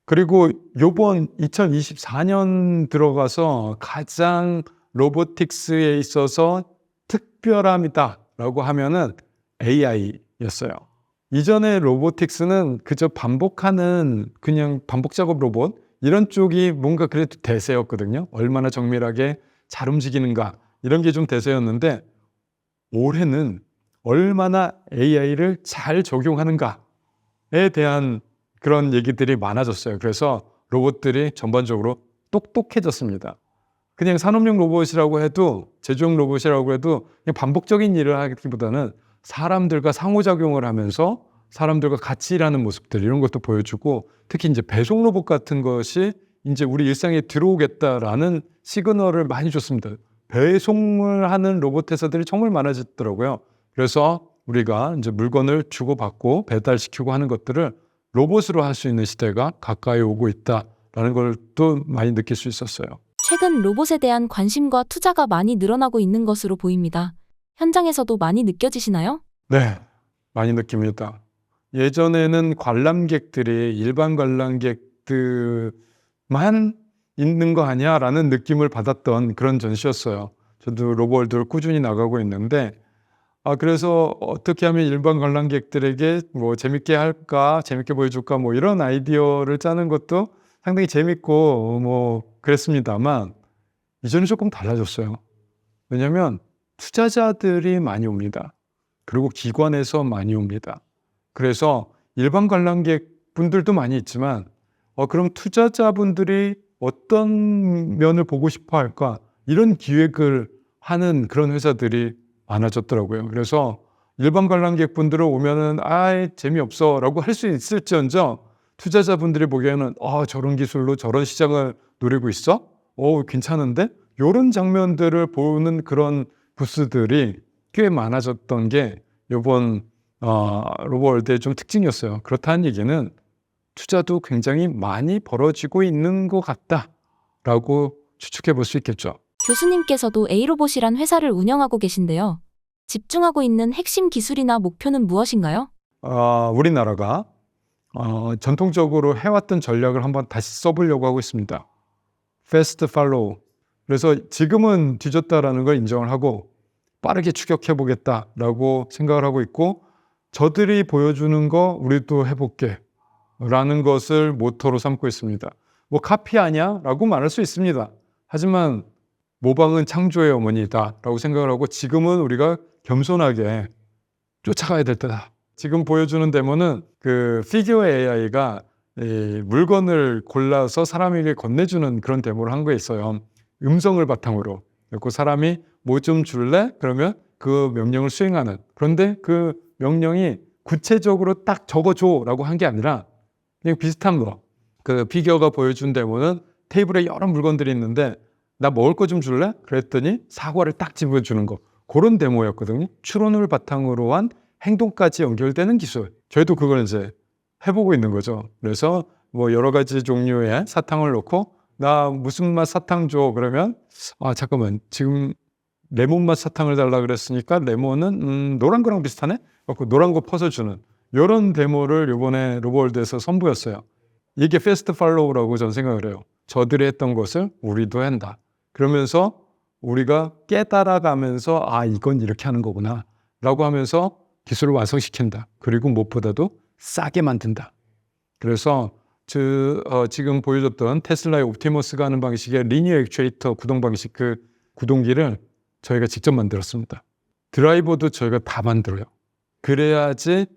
그리고 이번 2024년 들어가서 가장 로보틱스에 있어서 특별함이다라고 하면은 AI였어요. 이전에 로보틱스는 그저 반복하는 그냥 반복 작업 로봇 이런 쪽이 뭔가 그래도 대세였거든요. 얼마나 정밀하게 잘 움직이는가 이런 게 좀 대세였는데 올해는 얼마나 AI를 잘 적용하는가에 대한 그런 얘기들이 많아졌어요. 그래서 로봇들이 전반적으로 똑똑해졌습니다. 그냥 산업용 로봇이라고 해도 제조용 로봇이라고 해도 그냥 반복적인 일을 하기보다는 사람들과 상호작용을 하면서 사람들과 같이 일하는 모습들 이런 것도 보여주고 특히 이제 배송 로봇 같은 것이 이제 우리 일상에 들어오겠다라는 시그널을 많이 줬습니다. 배송을 하는 로봇 회사들이 정말 많아졌더라고요. 그래서 우리가 이제 물건을 주고받고 배달시키고 하는 것들을 로봇으로 할 수 있는 시대가 가까이 오고 있다라는 걸 또 많이 느낄 수 있었어요. 최근 로봇에 대한 관심과 투자가 많이 늘어나고 있는 것으로 보입니다. 현장에서도 많이 느껴지시나요? 네, 많이 느낍니다. 예전에는 관람객들이 일반 관람객들만 있는 거 아니야? 라는 느낌을 받았던 그런 전시였어요. 저도 로봇을 꾸준히 나가고 있는데 그래서 어떻게 하면 일반 관람객들에게 뭐 재밌게 할까, 재밌게 보여줄까 뭐 이런 아이디어를 짜는 것도 상당히 재밌고 뭐 그랬습니다만 이제는 조금 달라졌어요. 왜냐하면 투자자들이 많이 옵니다. 그리고 기관에서 많이 옵니다. 그래서 일반 관람객 분들도 많이 있지만 그럼 투자자분들이 어떤 면을 보고 싶어 할까 이런 기획을 하는 그런 회사들이 많아졌더라고요. 그래서 일반 관람객 분들은 오면은 재미없어 라고 할 수 있을지언정 투자자분들이 보기에는 저런 기술로 저런 시장을 노리고 있어? 괜찮은데? 이런 장면들을 보는 그런 부스들이 꽤 많아졌던 게 이번 로봇월드의 좀 특징이었어요. 그렇다는 얘기는 투자도 굉장히 많이 벌어지고 있는 것 같다라고 추측해 볼 수 있겠죠. 교수님께서도 A로봇이란 회사를 운영하고 계신데요. 집중하고 있는 핵심 기술이나 목표는 무엇인가요? 우리나라가 전통적으로 해왔던 전략을 한번 다시 써보려고 하고 있습니다. Fast Follow. 그래서 지금은 뒤졌다라는 걸 인정을 하고 빠르게 추격해 보겠다라고 생각을 하고 있고 저들이 보여주는 거 우리도 해볼게 라는 것을 모토로 삼고 있습니다. 뭐 카피 아니야? 라고 말할 수 있습니다. 하지만 모방은 창조의 어머니다 라고 생각을 하고 지금은 우리가 겸손하게 쫓아가야 될 때다. 지금 보여주는 데모는 그 피규어 AI가 물건을 골라서 사람에게 건네주는 그런 데모를 한 거 있어요. 음성을 바탕으로. 그리고 사람이 뭐 좀 줄래? 그러면 그 명령을 수행하는. 그런데 그 명령이 구체적으로 딱 적어줘라고 한 게 아니라 그냥 비슷한 거. 그 피규어가 보여준 데모는 테이블에 여러 물건들이 있는데 나 먹을 거 좀 줄래? 그랬더니 사과를 딱 집어주는 거. 그런 데모였거든요. 추론을 바탕으로 한 행동까지 연결되는 기술. 저희도 그걸 이제 해보고 있는 거죠. 그래서 뭐 여러 가지 종류의 사탕을 넣고 나 무슨 맛 사탕 줘. 그러면 잠깐만 지금 레몬 맛 사탕을 달라 그랬으니까 레몬은 노란 거랑 비슷하네? 그래서 노란 거 퍼서 주는 이런 데모를 이번에 로봇월드에서 선보였어요. 이게 패스트 팔로우라고 저는 생각을 해요. 저들이 했던 것을 우리도 한다. 그러면서 우리가 깨달아가면서 이건 이렇게 하는 거구나 라고 하면서 기술을 완성시킨다. 그리고 무엇보다도 싸게 만든다. 그래서 지금 보여줬던 테슬라의 옵티머스가 하는 방식의 리니어 액추에이터 구동 방식, 그 구동기를 저희가 직접 만들었습니다. 드라이버도 저희가 다 만들어요. 그래야지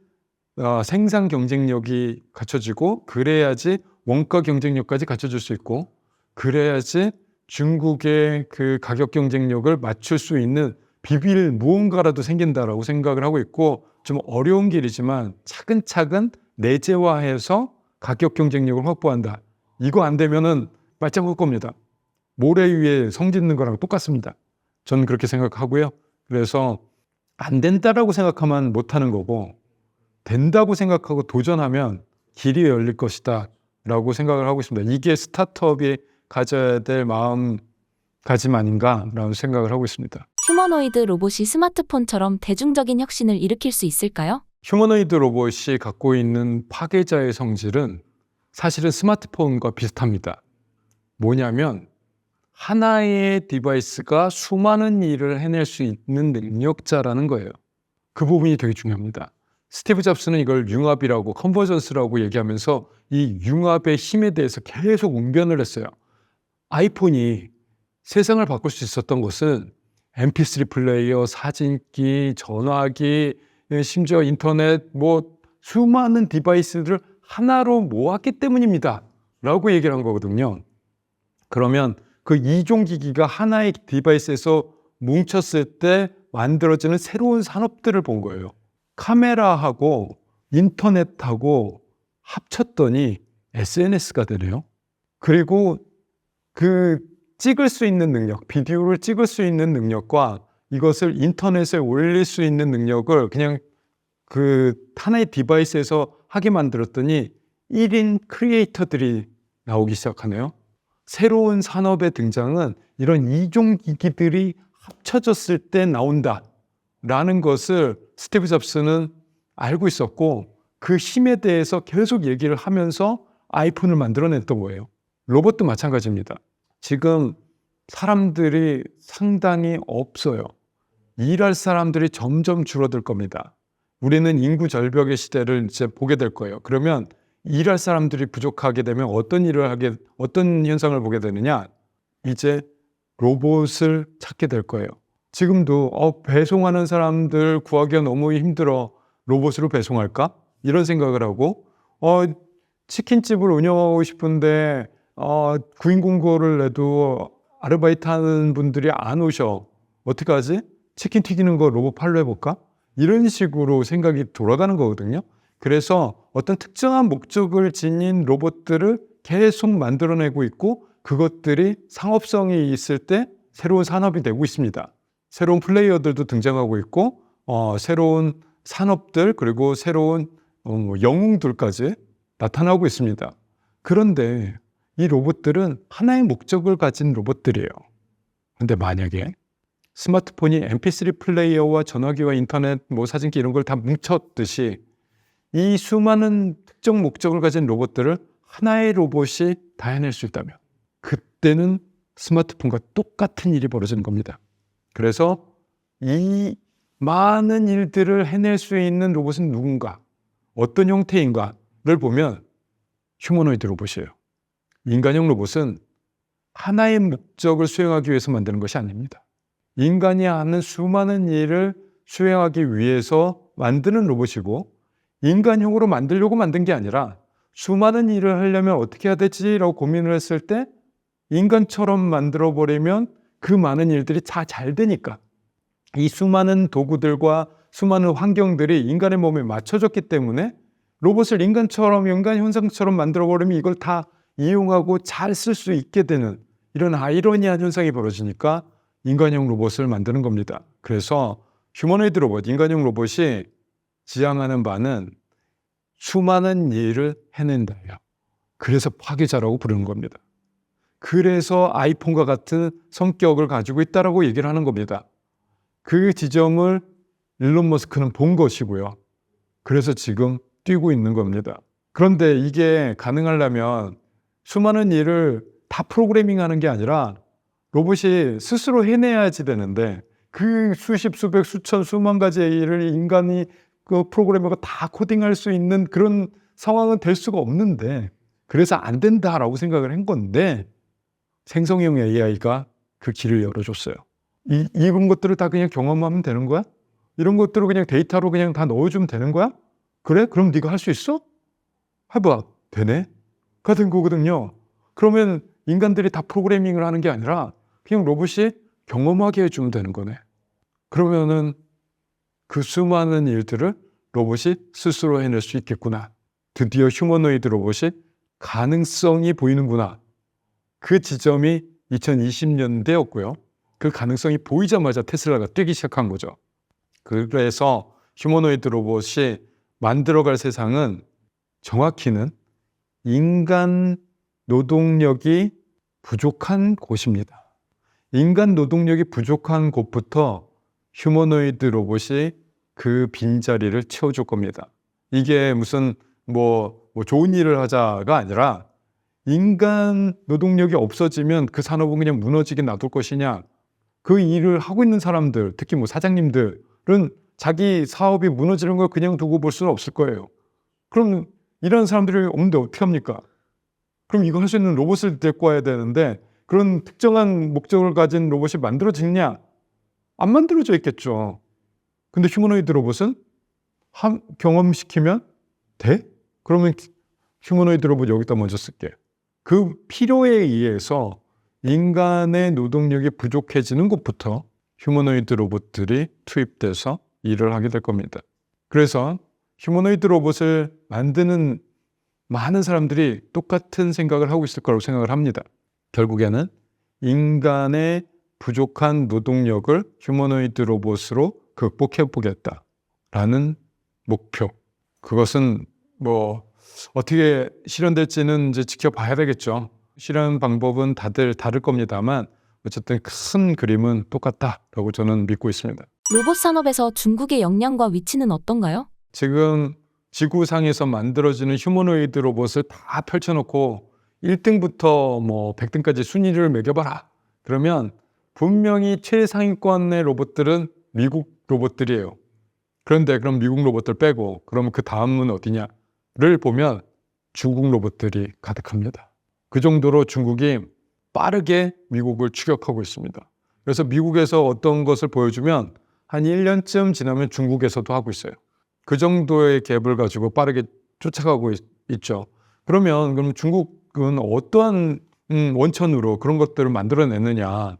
생산 경쟁력이 갖춰지고, 그래야지 원가 경쟁력까지 갖춰줄 수 있고, 그래야지 중국의 그 가격 경쟁력을 맞출 수 있는 비빌 무언가라도 생긴다라고 생각을 하고 있고, 좀 어려운 길이지만 차근차근 내재화해서 가격 경쟁력을 확보한다. 이거 안 되면은 말짱 할 겁니다. 모래 위에 성 짓는 거랑 똑같습니다. 저는 그렇게 생각하고요. 그래서 안 된다라고 생각하면 못하는 거고, 된다고 생각하고 도전하면 길이 열릴 것이다 라고 생각을 하고 있습니다. 이게 스타트업이 가져야 될 마음가짐 아닌가라는 생각을 하고 있습니다. 휴머노이드 로봇이 스마트폰처럼 대중적인 혁신을 일으킬 수 있을까요? 휴머노이드 로봇이 갖고 있는 파괴자의 성질은 사실은 스마트폰과 비슷합니다. 뭐냐면 하나의 디바이스가 수많은 일을 해낼 수 있는 능력자라는 거예요. 그 부분이 되게 중요합니다. 스티브 잡스는 이걸 융합이라고, 컨버전스라고 얘기하면서 이 융합의 힘에 대해서 계속 웅변을 했어요. 아이폰이 세상을 바꿀 수 있었던 것은 mp3 플레이어, 사진기, 전화기, 심지어 인터넷, 수많은 디바이스들을 하나로 모았기 때문입니다 라고 얘기를 한 거거든요. 그러면 그 이종 기기가 하나의 디바이스에서 뭉쳤을 때 만들어지는 새로운 산업들을 본 거예요. 카메라하고 인터넷하고 합쳤더니 SNS가 되네요. 그리고 그 찍을 수 있는 능력, 비디오를 찍을 수 있는 능력과 이것을 인터넷에 올릴 수 있는 능력을 그냥 그 하나의 디바이스에서 하게 만들었더니 1인 크리에이터들이 나오기 시작하네요. 새로운 산업의 등장은 이런 이종 기기들이 합쳐졌을 때 나온다라는 것을 스티브 잡스는 알고 있었고, 그 힘에 대해서 계속 얘기를 하면서 아이폰을 만들어냈던 거예요. 로봇도 마찬가지입니다. 지금 사람들이 상당히 없어요. 일할 사람들이 점점 줄어들 겁니다. 우리는 인구 절벽의 시대를 이제 보게 될 거예요. 그러면 일할 사람들이 부족하게 되면 어떤 현상을 보게 되느냐? 이제 로봇을 찾게 될 거예요. 지금도 배송하는 사람들 구하기가 너무 힘들어. 로봇으로 배송할까? 이런 생각을 하고, 치킨집을 운영하고 싶은데 구인 공고를 내도 아르바이트 하는 분들이 안 오셔. 어떡하지? 치킨 튀기는 거 로봇 팔로 해볼까? 이런 식으로 생각이 돌아가는 거거든요. 그래서 어떤 특정한 목적을 지닌 로봇들을 계속 만들어내고 있고, 그것들이 상업성이 있을 때 새로운 산업이 되고 있습니다. 새로운 플레이어들도 등장하고 있고, 새로운 산업들, 그리고 새로운 영웅들까지 나타나고 있습니다. 그런데 이 로봇들은 하나의 목적을 가진 로봇들이에요. 그런데 만약에 스마트폰이 mp3 플레이어와 전화기와 인터넷, 사진기 이런 걸 다 뭉쳤듯이 이 수많은 특정 목적을 가진 로봇들을 하나의 로봇이 다 해낼 수 있다면, 그때는 스마트폰과 똑같은 일이 벌어지는 겁니다. 그래서 이 많은 일들을 해낼 수 있는 로봇은 누군가, 어떤 형태인가를 보면 휴머노이드 로봇이에요. 인간형 로봇은 하나의 목적을 수행하기 위해서 만드는 것이 아닙니다. 인간이 하는 수많은 일을 수행하기 위해서 만드는 로봇이고, 인간형으로 만들려고 만든 게 아니라 수많은 일을 하려면 어떻게 해야 되지라고 고민을 했을 때 인간처럼 만들어버리면 그 많은 일들이 다 잘 되니까, 이 수많은 도구들과 수많은 환경들이 인간의 몸에 맞춰졌기 때문에 로봇을 인간처럼, 인간 현상처럼 만들어버리면 이걸 다 이용하고 잘 쓸 수 있게 되는 이런 아이러니한 현상이 벌어지니까 인간형 로봇을 만드는 겁니다. 그래서 휴머노이드 로봇, 인간형 로봇이 지향하는 바는 수많은 일을 해낸다예요. 그래서 파괴자라고 부르는 겁니다. 그래서 아이폰과 같은 성격을 가지고 있다라고 얘기를 하는 겁니다. 그 지점을 일론 머스크는 본 것이고요. 그래서 지금 뛰고 있는 겁니다. 그런데 이게 가능하려면 수많은 일을 다 프로그래밍하는 게 아니라 로봇이 스스로 해내야지 되는데 그 수십, 수백, 수천, 수만 가지의 일을 인간이 그 프로그래머가 다 코딩할 수 있는 그런 상황은 될 수가 없는데 그래서 안 된다라고 생각을 한 건데 생성형 AI가 그 길을 열어줬어요. 이런 것들을 다 그냥 경험하면 되는 거야? 이런 것들을 그냥 데이터로 그냥 다 넣어주면 되는 거야? 그래? 그럼 네가 할 수 있어? 해봐. 되네? 같은 거거든요. 그러면 인간들이 다 프로그래밍을 하는 게 아니라 그냥 로봇이 경험하게 해주면 되는 거네. 그러면은 그 수많은 일들을 로봇이 스스로 해낼 수 있겠구나. 드디어 휴머노이드 로봇이 가능성이 보이는구나. 그 지점이 2020년대였고요. 그 가능성이 보이자마자 테슬라가 뛰기 시작한 거죠. 그래서 휴머노이드 로봇이 만들어갈 세상은 정확히는 인간 노동력이 부족한 곳입니다. 인간 노동력이 부족한 곳부터 휴머노이드 로봇이 그 빈자리를 채워줄 겁니다. 이게 무슨 뭐 좋은 일을 하자가 아니라 인간 노동력이 없어지면 그 산업은 그냥 무너지게 놔둘 것이냐. 그 일을 하고 있는 사람들, 특히 뭐 사장님들은 자기 사업이 무너지는 걸 그냥 두고 볼 수는 없을 거예요. 그럼 일하는 사람들이 없는데 어떻게 합니까? 그럼 이거 할 수 있는 로봇을 데리고 와야 되는데 그런 특정한 목적을 가진 로봇이 만들어지느냐? 안 만들어져 있겠죠. 근데 휴머노이드 로봇은 경험시키면 돼? 그러면 휴머노이드 로봇 여기다 먼저 쓸게. 그 필요에 의해서 인간의 노동력이 부족해지는 것부터 휴머노이드 로봇들이 투입돼서 일을 하게 될 겁니다. 그래서 휴머노이드 로봇을 만드는 많은 사람들이 똑같은 생각을 하고 있을 거라고 생각을 합니다. 결국에는 인간의 부족한 노동력을 휴머노이드 로봇으로 극복해 보겠다라는 목표. 그것은 뭐 어떻게 실현될지는 이제 지켜봐야 되겠죠. 실현 방법은 다들 다를 겁니다만 어쨌든 큰 그림은 똑같다라고 저는 믿고 있습니다. 로봇 산업에서 중국의 역량과 위치는 어떤가요? 지금 지구상에서 만들어지는 휴머노이드 로봇을 다 펼쳐놓고 1등부터 뭐 100등까지 순위를 매겨봐라. 그러면 분명히 최상위권의 로봇들은 미국 로봇들이에요. 그런데 그럼 미국 로봇들 빼고 그러면 그 다음은 어디냐를 보면 중국 로봇들이 가득합니다. 그 정도로 중국이 빠르게 미국을 추격하고 있습니다. 그래서 미국에서 어떤 것을 보여주면 한 1년쯤 지나면 중국에서도 하고 있어요. 그 정도의 갭을 가지고 빠르게 쫓아가고 있죠. 그럼 중국은 어떠한 원천으로 그런 것들을 만들어내느냐.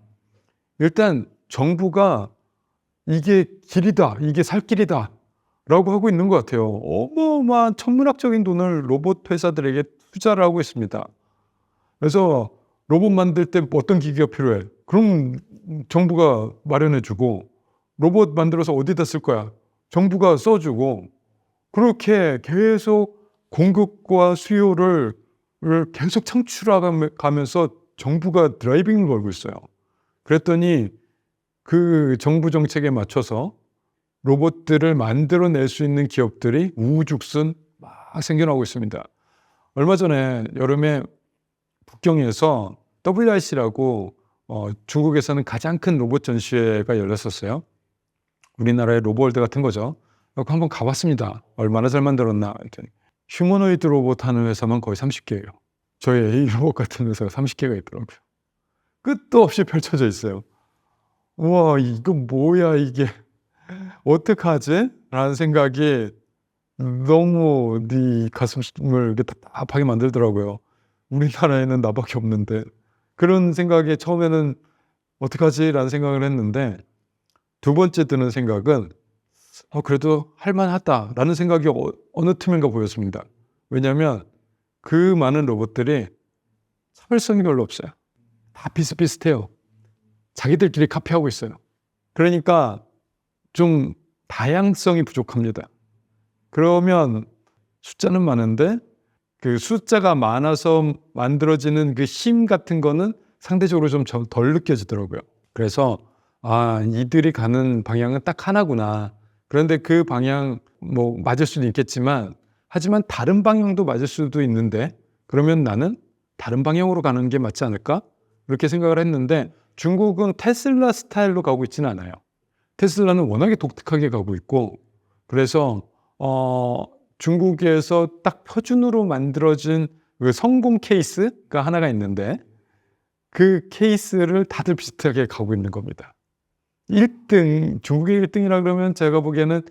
일단 정부가 이게 길이다, 이게 살 길이다 라고 하고 있는 것 같아요. 어마어마한 천문학적인 돈을 로봇 회사들에게 투자를 하고 있습니다. 그래서 로봇 만들 때 어떤 기기가 필요해? 그럼 정부가 마련해주고 로봇 만들어서 어디다 쓸 거야? 정부가 써주고 그렇게 계속 공급과 수요를 계속 창출하면서 정부가 드라이빙을 걸고 있어요. 그랬더니 그 정부 정책에 맞춰서 로봇들을 만들어낼 수 있는 기업들이 우후죽순 막 생겨나고 있습니다. 얼마 전에 여름에 북경에서 WRC라고 중국에서는 가장 큰 로봇 전시회가 열렸었어요. 우리나라의 로봇월드 같은 거죠. 한번 가봤습니다. 얼마나 잘 만들었나 했더니 휴머노이드 로봇 하는 회사만 거의 30개예요. 저희 A 로봇 같은 회사가 30개가 있더라고요. 끝도 없이 펼쳐져 있어요. 우와, 이거 뭐야 이게 어떡하지? 라는 생각이 너무 네 가슴을 이렇게 답답하게 만들더라고요. 우리나라에는 나밖에 없는데. 그런 생각에 처음에는 어떡하지? 라는 생각을 했는데 두 번째 드는 생각은 그래도 할만하다라는 생각이 어느 틈인가 보였습니다. 왜냐하면 그 많은 로봇들이 차별성이 별로 없어요. 다 비슷비슷해요. 자기들끼리 카피하고 있어요. 그러니까 좀 다양성이 부족합니다. 그러면 숫자는 많은데 그 숫자가 많아서 만들어지는 그 힘 같은 거는 상대적으로 좀 덜 느껴지더라고요. 그래서 이들이 가는 방향은 딱 하나구나. 그런데 그 방향 뭐 맞을 수도 있겠지만 하지만 다른 방향도 맞을 수도 있는데 그러면 나는 다른 방향으로 가는 게 맞지 않을까? 그렇게 생각을 했는데 중국은 테슬라 스타일로 가고 있지는 않아요. 테슬라는 워낙에 독특하게 가고 있고 그래서 중국에서 딱 표준으로 만들어진 그 성공 케이스가 하나가 있는데 그 케이스를 다들 비슷하게 가고 있는 겁니다. 1등, 중국의 1등이라 그러면 제가 보기에는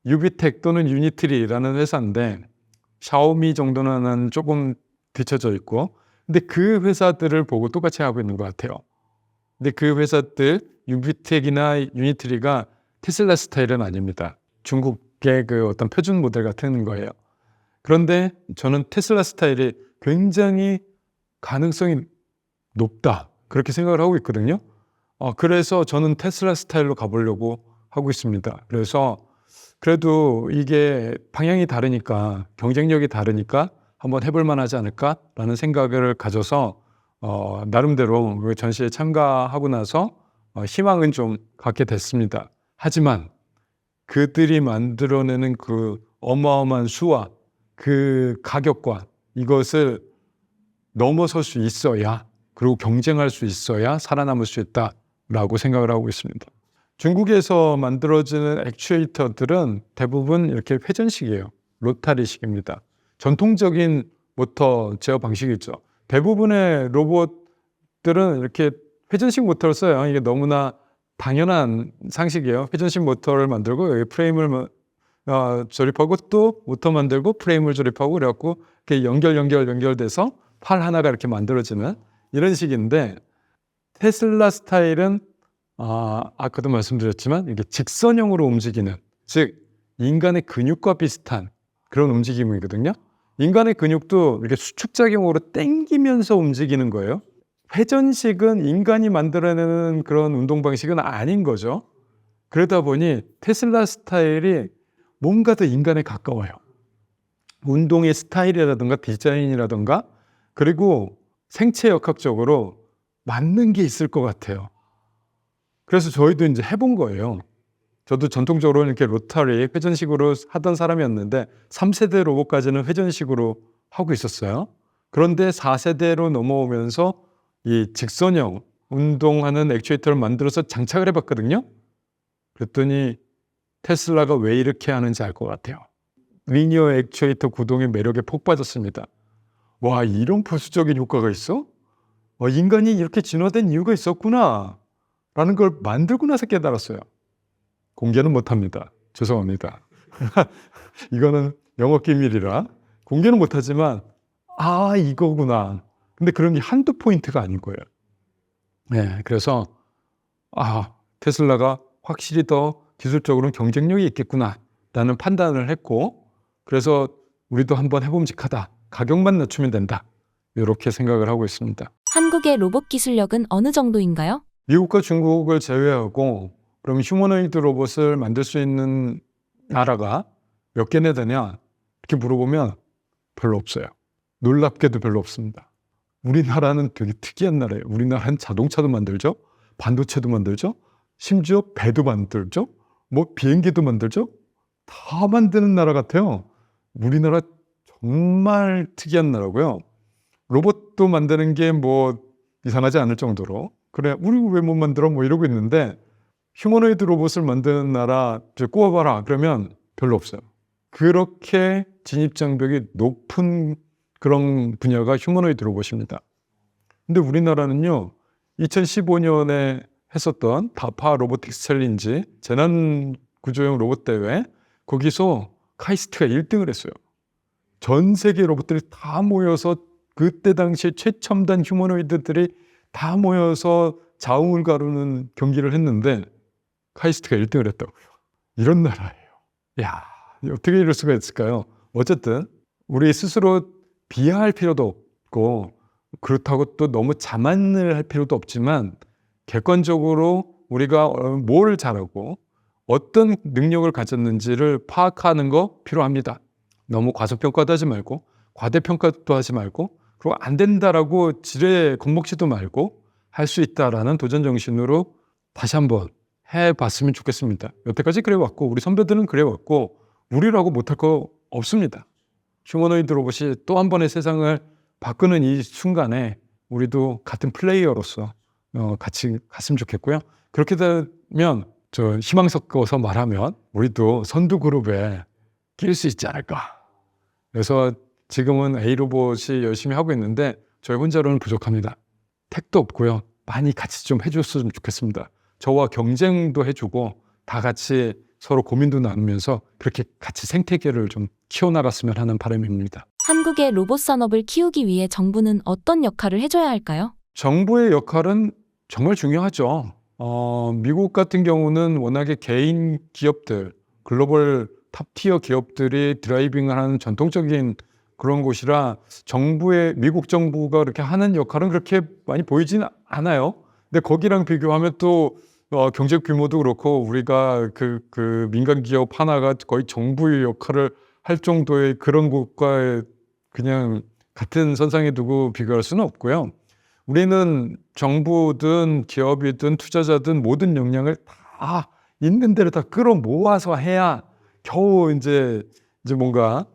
유비텍 또는 유니트리라는 회사인데 샤오미 정도는 조금 뒤쳐져 있고 근데 그 회사들을 보고 똑같이 하고 있는 것 같아요. 근데 그 회사들 유비텍이나 유니트리가 테슬라 스타일은 아닙니다. 중국의 그 어떤 표준 모델 같은 거예요. 그런데 저는 테슬라 스타일이 굉장히 가능성이 높다 그렇게 생각을 하고 있거든요. 그래서 저는 테슬라 스타일로 가보려고 하고 있습니다. 그래서 그래도 이게 방향이 다르니까 경쟁력이 다르니까 한번 해볼 만하지 않을까라는 생각을 가져서 나름대로 그 전시에 참가하고 나서 희망은 좀 갖게 됐습니다. 하지만 그들이 만들어내는 그 어마어마한 수와 그 가격과 이것을 넘어설 수 있어야 그리고 경쟁할 수 있어야 살아남을 수 있다라고 생각을 하고 있습니다. 중국에서 만들어지는 액추에이터들은 대부분 이렇게 회전식이에요. 로타리식입니다. 전통적인 모터 제어 방식이죠. 대부분의 로봇들은 이렇게 회전식 모터를 써요. 이게 너무나 당연한 상식이에요. 회전식 모터를 만들고 여기 프레임을 조립하고 또 모터 만들고 프레임을 조립하고 그래갖고 이렇게 연결돼서 팔 하나가 이렇게 만들어지는 이런 식인데 테슬라 스타일은 아까도 말씀드렸지만 이게 직선형으로 움직이는 즉 인간의 근육과 비슷한 그런 움직임이거든요. 인간의 근육도 이렇게 수축작용으로 당기면서 움직이는 거예요. 회전식은 인간이 만들어내는 그런 운동 방식은 아닌 거죠. 그러다 보니 테슬라 스타일이 뭔가 더 인간에 가까워요. 운동의 스타일이라든가 디자인이라든가 그리고 생체역학적으로 맞는 게 있을 것 같아요. 그래서 저희도 이제 해본 거예요. 저도 전통적으로 이렇게 로타리 회전식으로 하던 사람이었는데 3세대 로봇까지는 회전식으로 하고 있었어요. 그런데 4세대로 넘어오면서 이 직선형 운동하는 액추에이터를 만들어서 장착을 해봤거든요. 그랬더니 테슬라가 왜 이렇게 하는지 알 것 같아요. 리니어 액추에이터 구동의 매력에 폭 빠졌습니다. 와, 이런 보수적인 효과가 있어? 인간이 이렇게 진화된 이유가 있었구나 라는 걸 만들고 나서 깨달았어요. 공개는 못합니다. 죄송합니다. 이거는 영업 기밀이라 공개는 못하지만 이거구나. 근데 그런 게 한두 포인트가 아닌 거예요. 네, 그래서 테슬라가 확실히 더 기술적으로는 경쟁력이 있겠구나 라는 판단을 했고 그래서 우리도 한번 해봄직하다. 가격만 낮추면 된다. 이렇게 생각을 하고 있습니다. 한국의 로봇 기술력은 어느 정도인가요? 미국과 중국을 제외하고 그럼 휴머노이드 로봇을 만들 수 있는 나라가 몇 개나 되냐 이렇게 물어보면 별로 없어요. 놀랍게도 별로 없습니다. 우리나라는 되게 특이한 나라예요. 우리나라는 자동차도 만들죠. 반도체도 만들죠. 심지어 배도 만들죠. 비행기도 만들죠. 다 만드는 나라 같아요. 우리나라 정말 특이한 나라고요. 로봇도 만드는 게 이상하지 않을 정도로 그래 우리 왜 못 만들어 이러고 있는데 휴머노이드 로봇을 만드는 나라 꼽아봐라 그러면 별로 없어요. 그렇게 진입장벽이 높은 그런 분야가 휴머노이드 로봇입니다. 근데 우리나라는요 2015년에 했었던 다파 로보틱스 챌린지 재난구조용 로봇 대회 거기서 카이스트가 1등을 했어요. 전 세계 로봇들이 다 모여서 그때 당시에 최첨단 휴머노이드들이 다 모여서 자웅을 가르는 경기를 했는데 카이스트가 1등을 했다고요. 이런 나라예요. 야, 어떻게 이럴 수가 있을까요? 어쨌든 우리 스스로 비하할 필요도 없고 그렇다고 또 너무 자만을 할 필요도 없지만 객관적으로 우리가 뭘 잘하고 어떤 능력을 가졌는지를 파악하는 거 필요합니다. 너무 과소평가도 하지 말고 과대평가도 하지 말고 그리고 안 된다라고 지레 겁먹지도 말고 할 수 있다라는 도전 정신으로 다시 한번 해봤으면 좋겠습니다. 여태까지 그래왔고 우리 선배들은 그래왔고 우리라고 못할 거 없습니다. 휴머노이드 로봇이 또 한 번의 세상을 바꾸는 이 순간에 우리도 같은 플레이어로서 같이 갔으면 좋겠고요. 그렇게 되면 저 희망 섞어서 말하면 우리도 선두 그룹에 낄 수 있지 않을까. 그래서 지금은 A로봇이 열심히 하고 있는데 저희 혼자로는 부족합니다. 택도 없고요. 많이 같이 좀 해줬으면 좋겠습니다. 저와 경쟁도 해주고 다 같이 서로 고민도 나누면서 그렇게 같이 생태계를 좀 키워나갔으면 하는 바람입니다. 한국의 로봇 산업을 키우기 위해 정부는 어떤 역할을 해줘야 할까요? 정부의 역할은 정말 중요하죠. 미국 같은 경우는 워낙에 개인 기업들, 글로벌 탑티어 기업들이 드라이빙을 하는 전통적인 그런 곳이라 미국 정부가 그렇게 하는 역할은 그렇게 많이 보이진 않아요. 근데 거기랑 비교하면 또 경제 규모도 그렇고 우리가 그 민간 기업 하나가 거의 정부의 역할을 할 정도의 그런 곳과 그냥 같은 선상에 두고 비교할 수는 없고요. 우리는 정부든 기업이든 투자자든 모든 역량을 다 있는 대로 다 끌어모아서 해야 겨우 이제 뭔가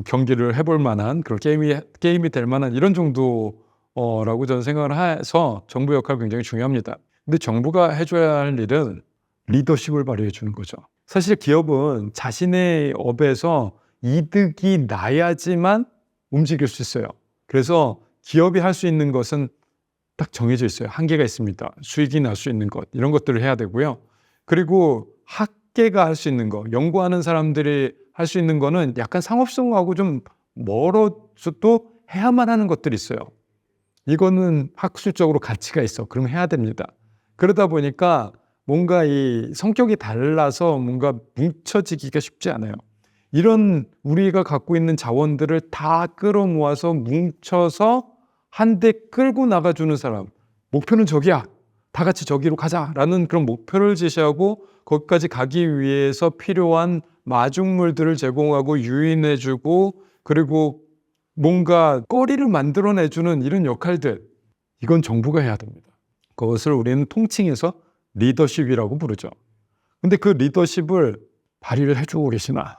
경기를 해볼 만한 그런 게임이 될 만한 이런 정도라고 저는 생각을 해서 정부 역할 굉장히 중요합니다. 근데 정부가 해줘야 할 일은 리더십을 발휘해 주는 거죠. 사실 기업은 자신의 업에서 이득이 나야지만 움직일 수 있어요. 그래서 기업이 할 수 있는 것은 딱 정해져 있어요. 한계가 있습니다. 수익이 날 수 있는 것 이런 것들을 해야 되고요. 그리고 학계가 할 수 있는 거, 연구하는 사람들이 할 수 있는 거는 약간 상업성하고 좀 멀어도 해야만 하는 것들이 있어요. 이거는 학술적으로 가치가 있어. 그럼 해야 됩니다. 그러다 보니까 뭔가 이 성격이 달라서 뭔가 뭉쳐지기가 쉽지 않아요. 이런 우리가 갖고 있는 자원들을 다 끌어모아서 뭉쳐서 한 대 끌고 나가주는 사람. 목표는 저기야. 다 같이 저기로 가자라는 그런 목표를 제시하고 거기까지 가기 위해서 필요한 마중물들을 제공하고 유인해주고 그리고 뭔가 거리를 만들어내주는 이런 역할들. 이건 정부가 해야 됩니다. 그것을 우리는 통칭해서 리더십이라고 부르죠. 근데 그 리더십을 발휘를 해주고 계시나?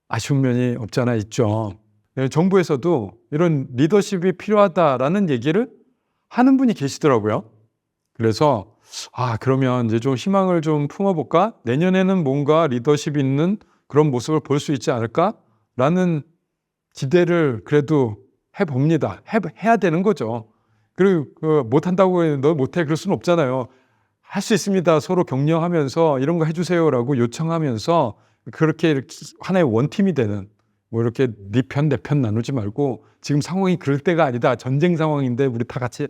아쉬운 면이 없지 않아 있죠. 정부에서도 이런 리더십이 필요하다라는 얘기를 하는 분이 계시더라고요. 그래서 그러면 이제 좀 희망을 좀 품어볼까? 내년에는 뭔가 리더십 있는 그런 모습을 볼 수 있지 않을까라는 기대를 그래도 해봅니다. 해야 되는 거죠. 그리고 못한다고 너 못해 그럴 수는 없잖아요. 할 수 있습니다. 서로 격려하면서 이런 거 해주세요라고 요청하면서 이렇게 하나의 원팀이 되는 뭐 이렇게 네 편 내 편 나누지 말고 지금 상황이 그럴 때가 아니다. 전쟁 상황인데 우리 다 같이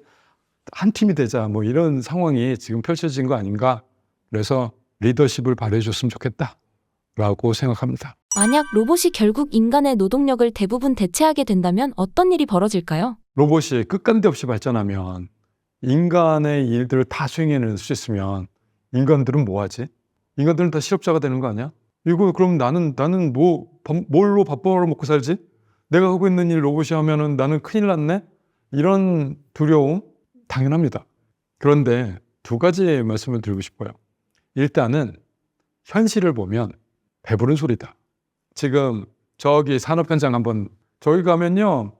한 팀이 되자. 뭐 이런 상황이 지금 펼쳐진 거 아닌가. 그래서 리더십을 발휘해 줬으면 좋겠다라고 생각합니다. 만약 로봇이 결국 인간의 노동력을 대부분 대체하게 된다면 어떤 일이 벌어질까요? 로봇이 끝간데 없이 발전하면 인간의 일들을 다 수행해낼 수 있으면 인간들은 뭐 하지? 인간들은 다 실업자가 되는 거 아니야? 이거 그럼 나는 뭘로 밥 벌어먹고 살지? 내가 하고 있는 일 로봇이 하면은 나는 큰일 났네? 이런 두려움 당연합니다. 그런데 두 가지 말씀을 드리고 싶어요. 일단은 현실을 보면 배부른 소리다. 지금 저기 산업 현장 한번 저기 가면요.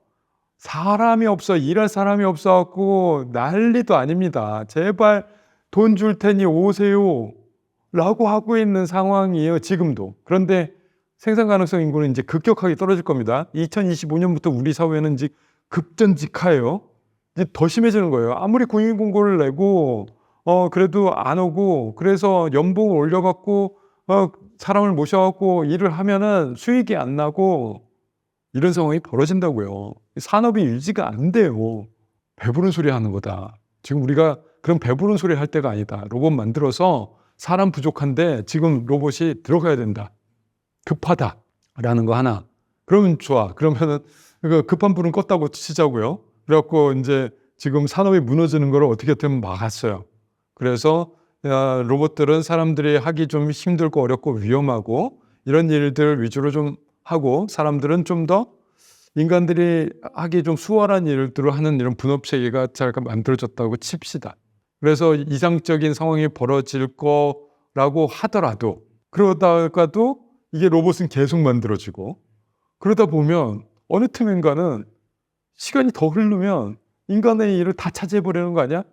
사람이 없어. 일할 사람이 없어갖고 난리도 아닙니다. 제발 돈 줄 테니 오세요. 라고 하고 있는 상황이에요. 지금도. 그런데 생산 가능성 인구는 이제 급격하게 떨어질 겁니다. 2025년부터 우리 사회는 이제 급전직하예요. 이제 더 심해지는 거예요. 아무리 공인공고를 내고 그래도 안 오고 그래서 연봉을 올려갖고 사람을 모셔갖고 일을 하면은 수익이 안 나고 이런 상황이 벌어진다고요. 산업이 유지가 안 돼요. 배부른 소리 하는 거다. 지금 우리가 그런 배부른 소리 할 때가 아니다. 로봇 만들어서 사람 부족한데 지금 로봇이 들어가야 된다. 급하다라는 거 하나. 그러면 좋아. 그러면은 급한 불은 껐다고 치자고요. 그래갖고 이제 지금 산업이 무너지는 걸 어떻게든 막았어요. 그래서 로봇들은 사람들이 하기 좀 힘들고 어렵고 위험하고 이런 일들 위주로 좀 하고 사람들은 좀 더 인간들이 하기 좀 수월한 일들을 하는 이런 분업 체계가 잘 만들어졌다고 칩시다. 그래서 이상적인 상황이 벌어질 거라고 하더라도 그러다가도 이게 로봇은 계속 만들어지고 그러다 보면 어느 틈인가는 시간이 더 흐르면 인간의 일을 다 차지해버리는 거 아니야?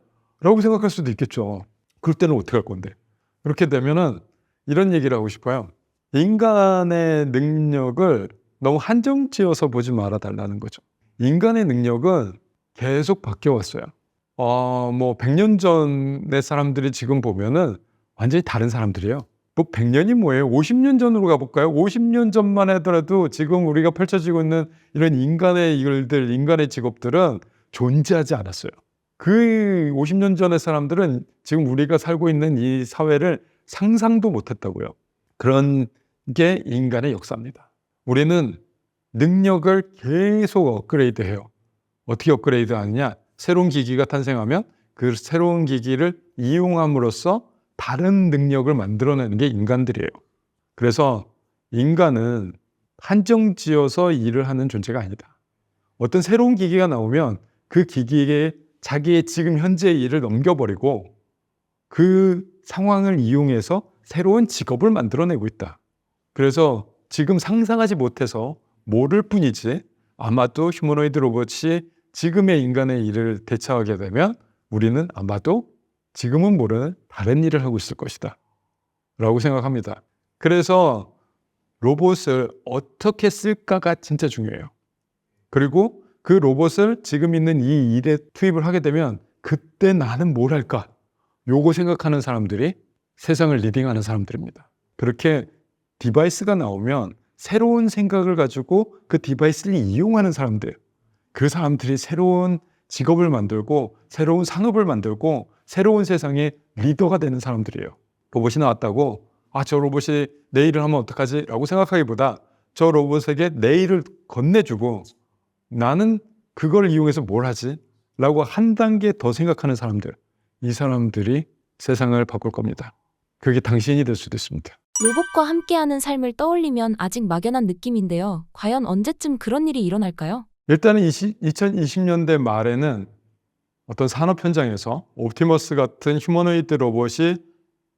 라고 생각할 수도 있겠죠. 그럴 때는 어떻게 할 건데? 그렇게 되면은 이런 얘기를 하고 싶어요. 인간의 능력을 너무 한정지어서 보지 말아달라는 거죠. 인간의 능력은 계속 바뀌어왔어요. 뭐 100년 전의 사람들이 지금 보면은 완전히 다른 사람들이에요. 뭐 100년이 뭐예요? 50년 전으로 가볼까요? 50년 전만 하더라도 지금 우리가 펼쳐지고 있는 이런 인간의 일들, 인간의 직업들은 존재하지 않았어요. 그 50년 전의 사람들은 지금 우리가 살고 있는 이 사회를 상상도 못했다고요. 그런 게 인간의 역사입니다. 우리는 능력을 계속 업그레이드해요. 어떻게 업그레이드 하느냐? 새로운 기기가 탄생하면 그 새로운 기기를 이용함으로써 다른 능력을 만들어내는 게 인간들이에요. 그래서 인간은 한정지어서 일을 하는 존재가 아니다. 어떤 새로운 기기가 나오면 그 기기에 자기의 지금 현재의 일을 넘겨버리고 그 상황을 이용해서 새로운 직업을 만들어내고 있다. 그래서 지금 상상하지 못해서 모를 뿐이지 아마도 휴머노이드 로봇이 지금의 인간의 일을 대체하게 되면 우리는 아마도 지금은 모르는 다른 일을 하고 있을 것이다 라고 생각합니다. 그래서 로봇을 어떻게 쓸까가 진짜 중요해요. 그리고 그 로봇을 지금 있는 이 일에 투입을 하게 되면 그때 나는 뭘 할까? 요거 생각하는 사람들이 세상을 리딩하는 사람들입니다. 그렇게 디바이스가 나오면 새로운 생각을 가지고 그 디바이스를 이용하는 사람들, 그 사람들이 새로운 직업을 만들고 새로운 산업을 만들고 새로운 세상의 리더가 되는 사람들이에요. 로봇이 나왔다고 저 로봇이 내 일을 하면 어떡하지? 라고 생각하기보다 저 로봇에게 내 일을 건네주고 나는 그걸 이용해서 뭘 하지? 라고 한 단계 더 생각하는 사람들, 이 사람들이 세상을 바꿀 겁니다. 그게 당신이 될 수도 있습니다. 로봇과 함께하는 삶을 떠올리면 아직 막연한 느낌인데요. 과연 언제쯤 그런 일이 일어날까요? 일단은 2020년대 말에는 어떤 산업 현장에서 옵티머스 같은 휴머노이드 로봇이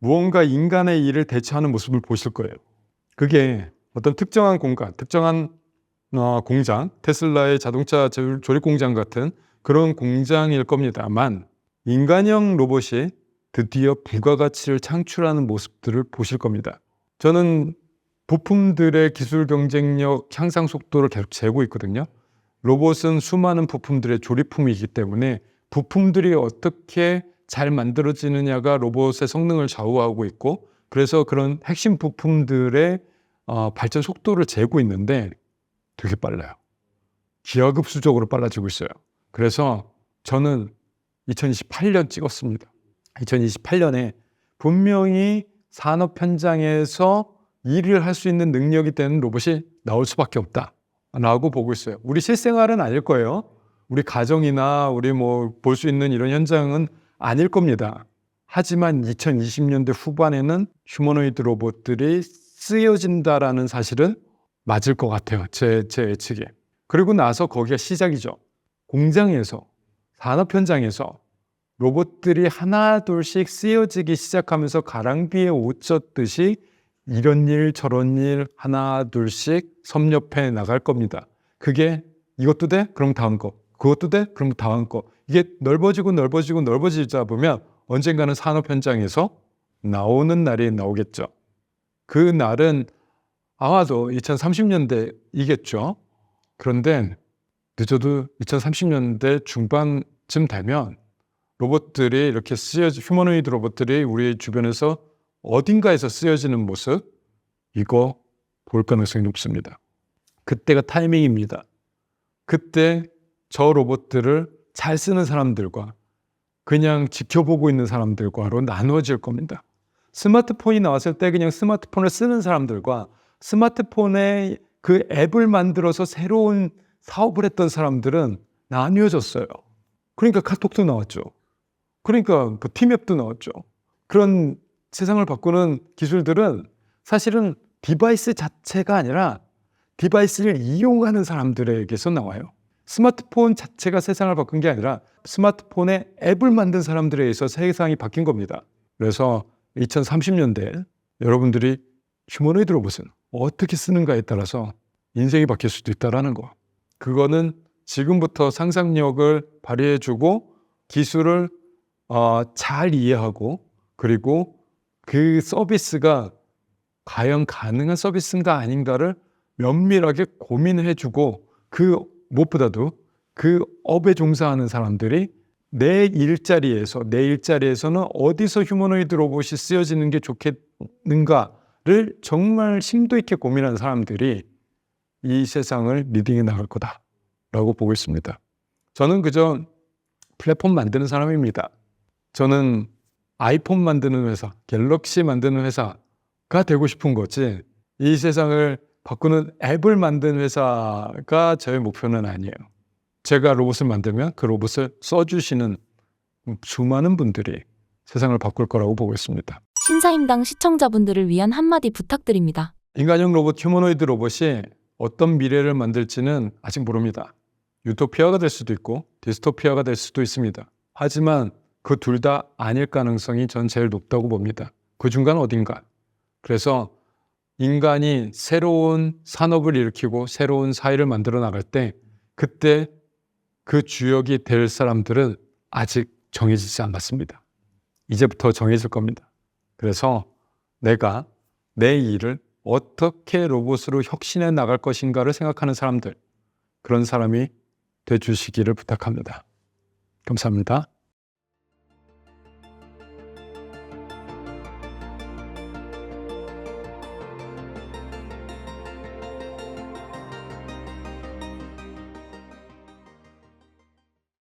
무언가 인간의 일을 대체하는 모습을 보실 거예요. 그게 어떤 특정한 공간, 특정한 공장, 테슬라의 자동차 조립 공장 같은 그런 공장일 겁니다만 인간형 로봇이 드디어 부가가치를 창출하는 모습들을 보실 겁니다. 저는 부품들의 기술 경쟁력 향상 속도를 계속 재고 있거든요. 로봇은 수많은 부품들의 조립품이기 때문에 부품들이 어떻게 잘 만들어지느냐가 로봇의 성능을 좌우하고 있고 그래서 그런 핵심 부품들의 발전 속도를 재고 있는데 되게 빨라요. 기하급수적으로 빨라지고 있어요. 그래서 저는 2028년 찍었습니다. 2028년에 분명히 산업 현장에서 일을 할 수 있는 능력이 되는 로봇이 나올 수밖에 없다라고 보고 있어요. 우리 실생활은 아닐 거예요. 우리 가정이나 우리 볼 수 있는 이런 현장은 아닐 겁니다. 하지만 2020년대 후반에는 휴머노이드 로봇들이 쓰여진다라는 사실은 맞을 것 같아요. 제 예측에. 그리고 나서 거기가 시작이죠. 공장에서, 산업 현장에서 로봇들이 하나 둘씩 쓰여지기 시작하면서 가랑비에 옷 젖듯이 이런 일 저런 일 하나 둘씩 섭렵해 나갈 겁니다. 그게 이것도 돼? 그럼 다음 거. 그것도 돼? 그럼 다음 거. 이게 넓어지자 보면 언젠가는 산업 현장에서 나오는 날이 나오겠죠. 그 날은 아마도 2030년대이겠죠. 그런데 늦어도 2030년대 중반쯤 되면 로봇들이 이렇게 휴머노이드 로봇들이 우리 주변에서 어딘가에서 쓰여지는 모습, 이거 볼 가능성이 높습니다. 그때가 타이밍입니다. 그때 저 로봇들을 잘 쓰는 사람들과 그냥 지켜보고 있는 사람들과로 나누어질 겁니다. 스마트폰이 나왔을 때 그냥 스마트폰을 쓰는 사람들과 스마트폰에 그 앱을 만들어서 새로운 사업을 했던 사람들은 나뉘어졌어요. 그러니까 카톡도 나왔죠. 그러니까 그 팀앱도 나왔죠. 그런 세상을 바꾸는 기술들은 사실은 디바이스 자체가 아니라 디바이스를 이용하는 사람들에게서 나와요. 스마트폰 자체가 세상을 바꾼 게 아니라 스마트폰에 앱을 만든 사람들에 의해서 세상이 바뀐 겁니다. 그래서 2030년대에 여러분들이 휴머노이드 로봇은 어떻게 쓰는가에 따라서 인생이 바뀔 수도 있다는 거. 그거는 지금부터 상상력을 발휘해주고 기술을 잘 이해하고 그리고 그 서비스가 과연 가능한 서비스인가 아닌가를 면밀하게 고민해주고 그 무엇보다도 그 업에 종사하는 사람들이 내 일자리에서는 어디서 휴머노이드 로봇이 쓰여지는 게 좋겠는가를 정말 심도 있게 고민하는 사람들이 이 세상을 리딩해 나갈 거다라고 보고 있습니다. 저는 그저 플랫폼 만드는 사람입니다. 저는 아이폰 만드는 회사, 갤럭시 만드는 회사가 되고 싶은 거지 이 세상을 바꾸는 앱을 만든 회사가 저의 목표는 아니에요. 제가 로봇을 만들면 그 로봇을 써주시는 수많은 분들이 세상을 바꿀 거라고 보고 있습니다. 신사임당 시청자분들을 위한 한마디 부탁드립니다. 인간형 로봇, 휴머노이드 로봇이 어떤 미래를 만들지는 아직 모릅니다. 유토피아가 될 수도 있고 디스토피아가 될 수도 있습니다. 하지만 그 둘 다 아닐 가능성이 전 제일 높다고 봅니다. 그 중간 어딘가. 그래서 인간이 새로운 산업을 일으키고 새로운 사회를 만들어 나갈 때 그때 그 주역이 될 사람들은 아직 정해지지 않았습니다. 이제부터 정해질 겁니다. 그래서 내가 내 일을 어떻게 로봇으로 혁신해 나갈 것인가를 생각하는 사람들, 그런 사람이 되주시기를 부탁합니다. 감사합니다.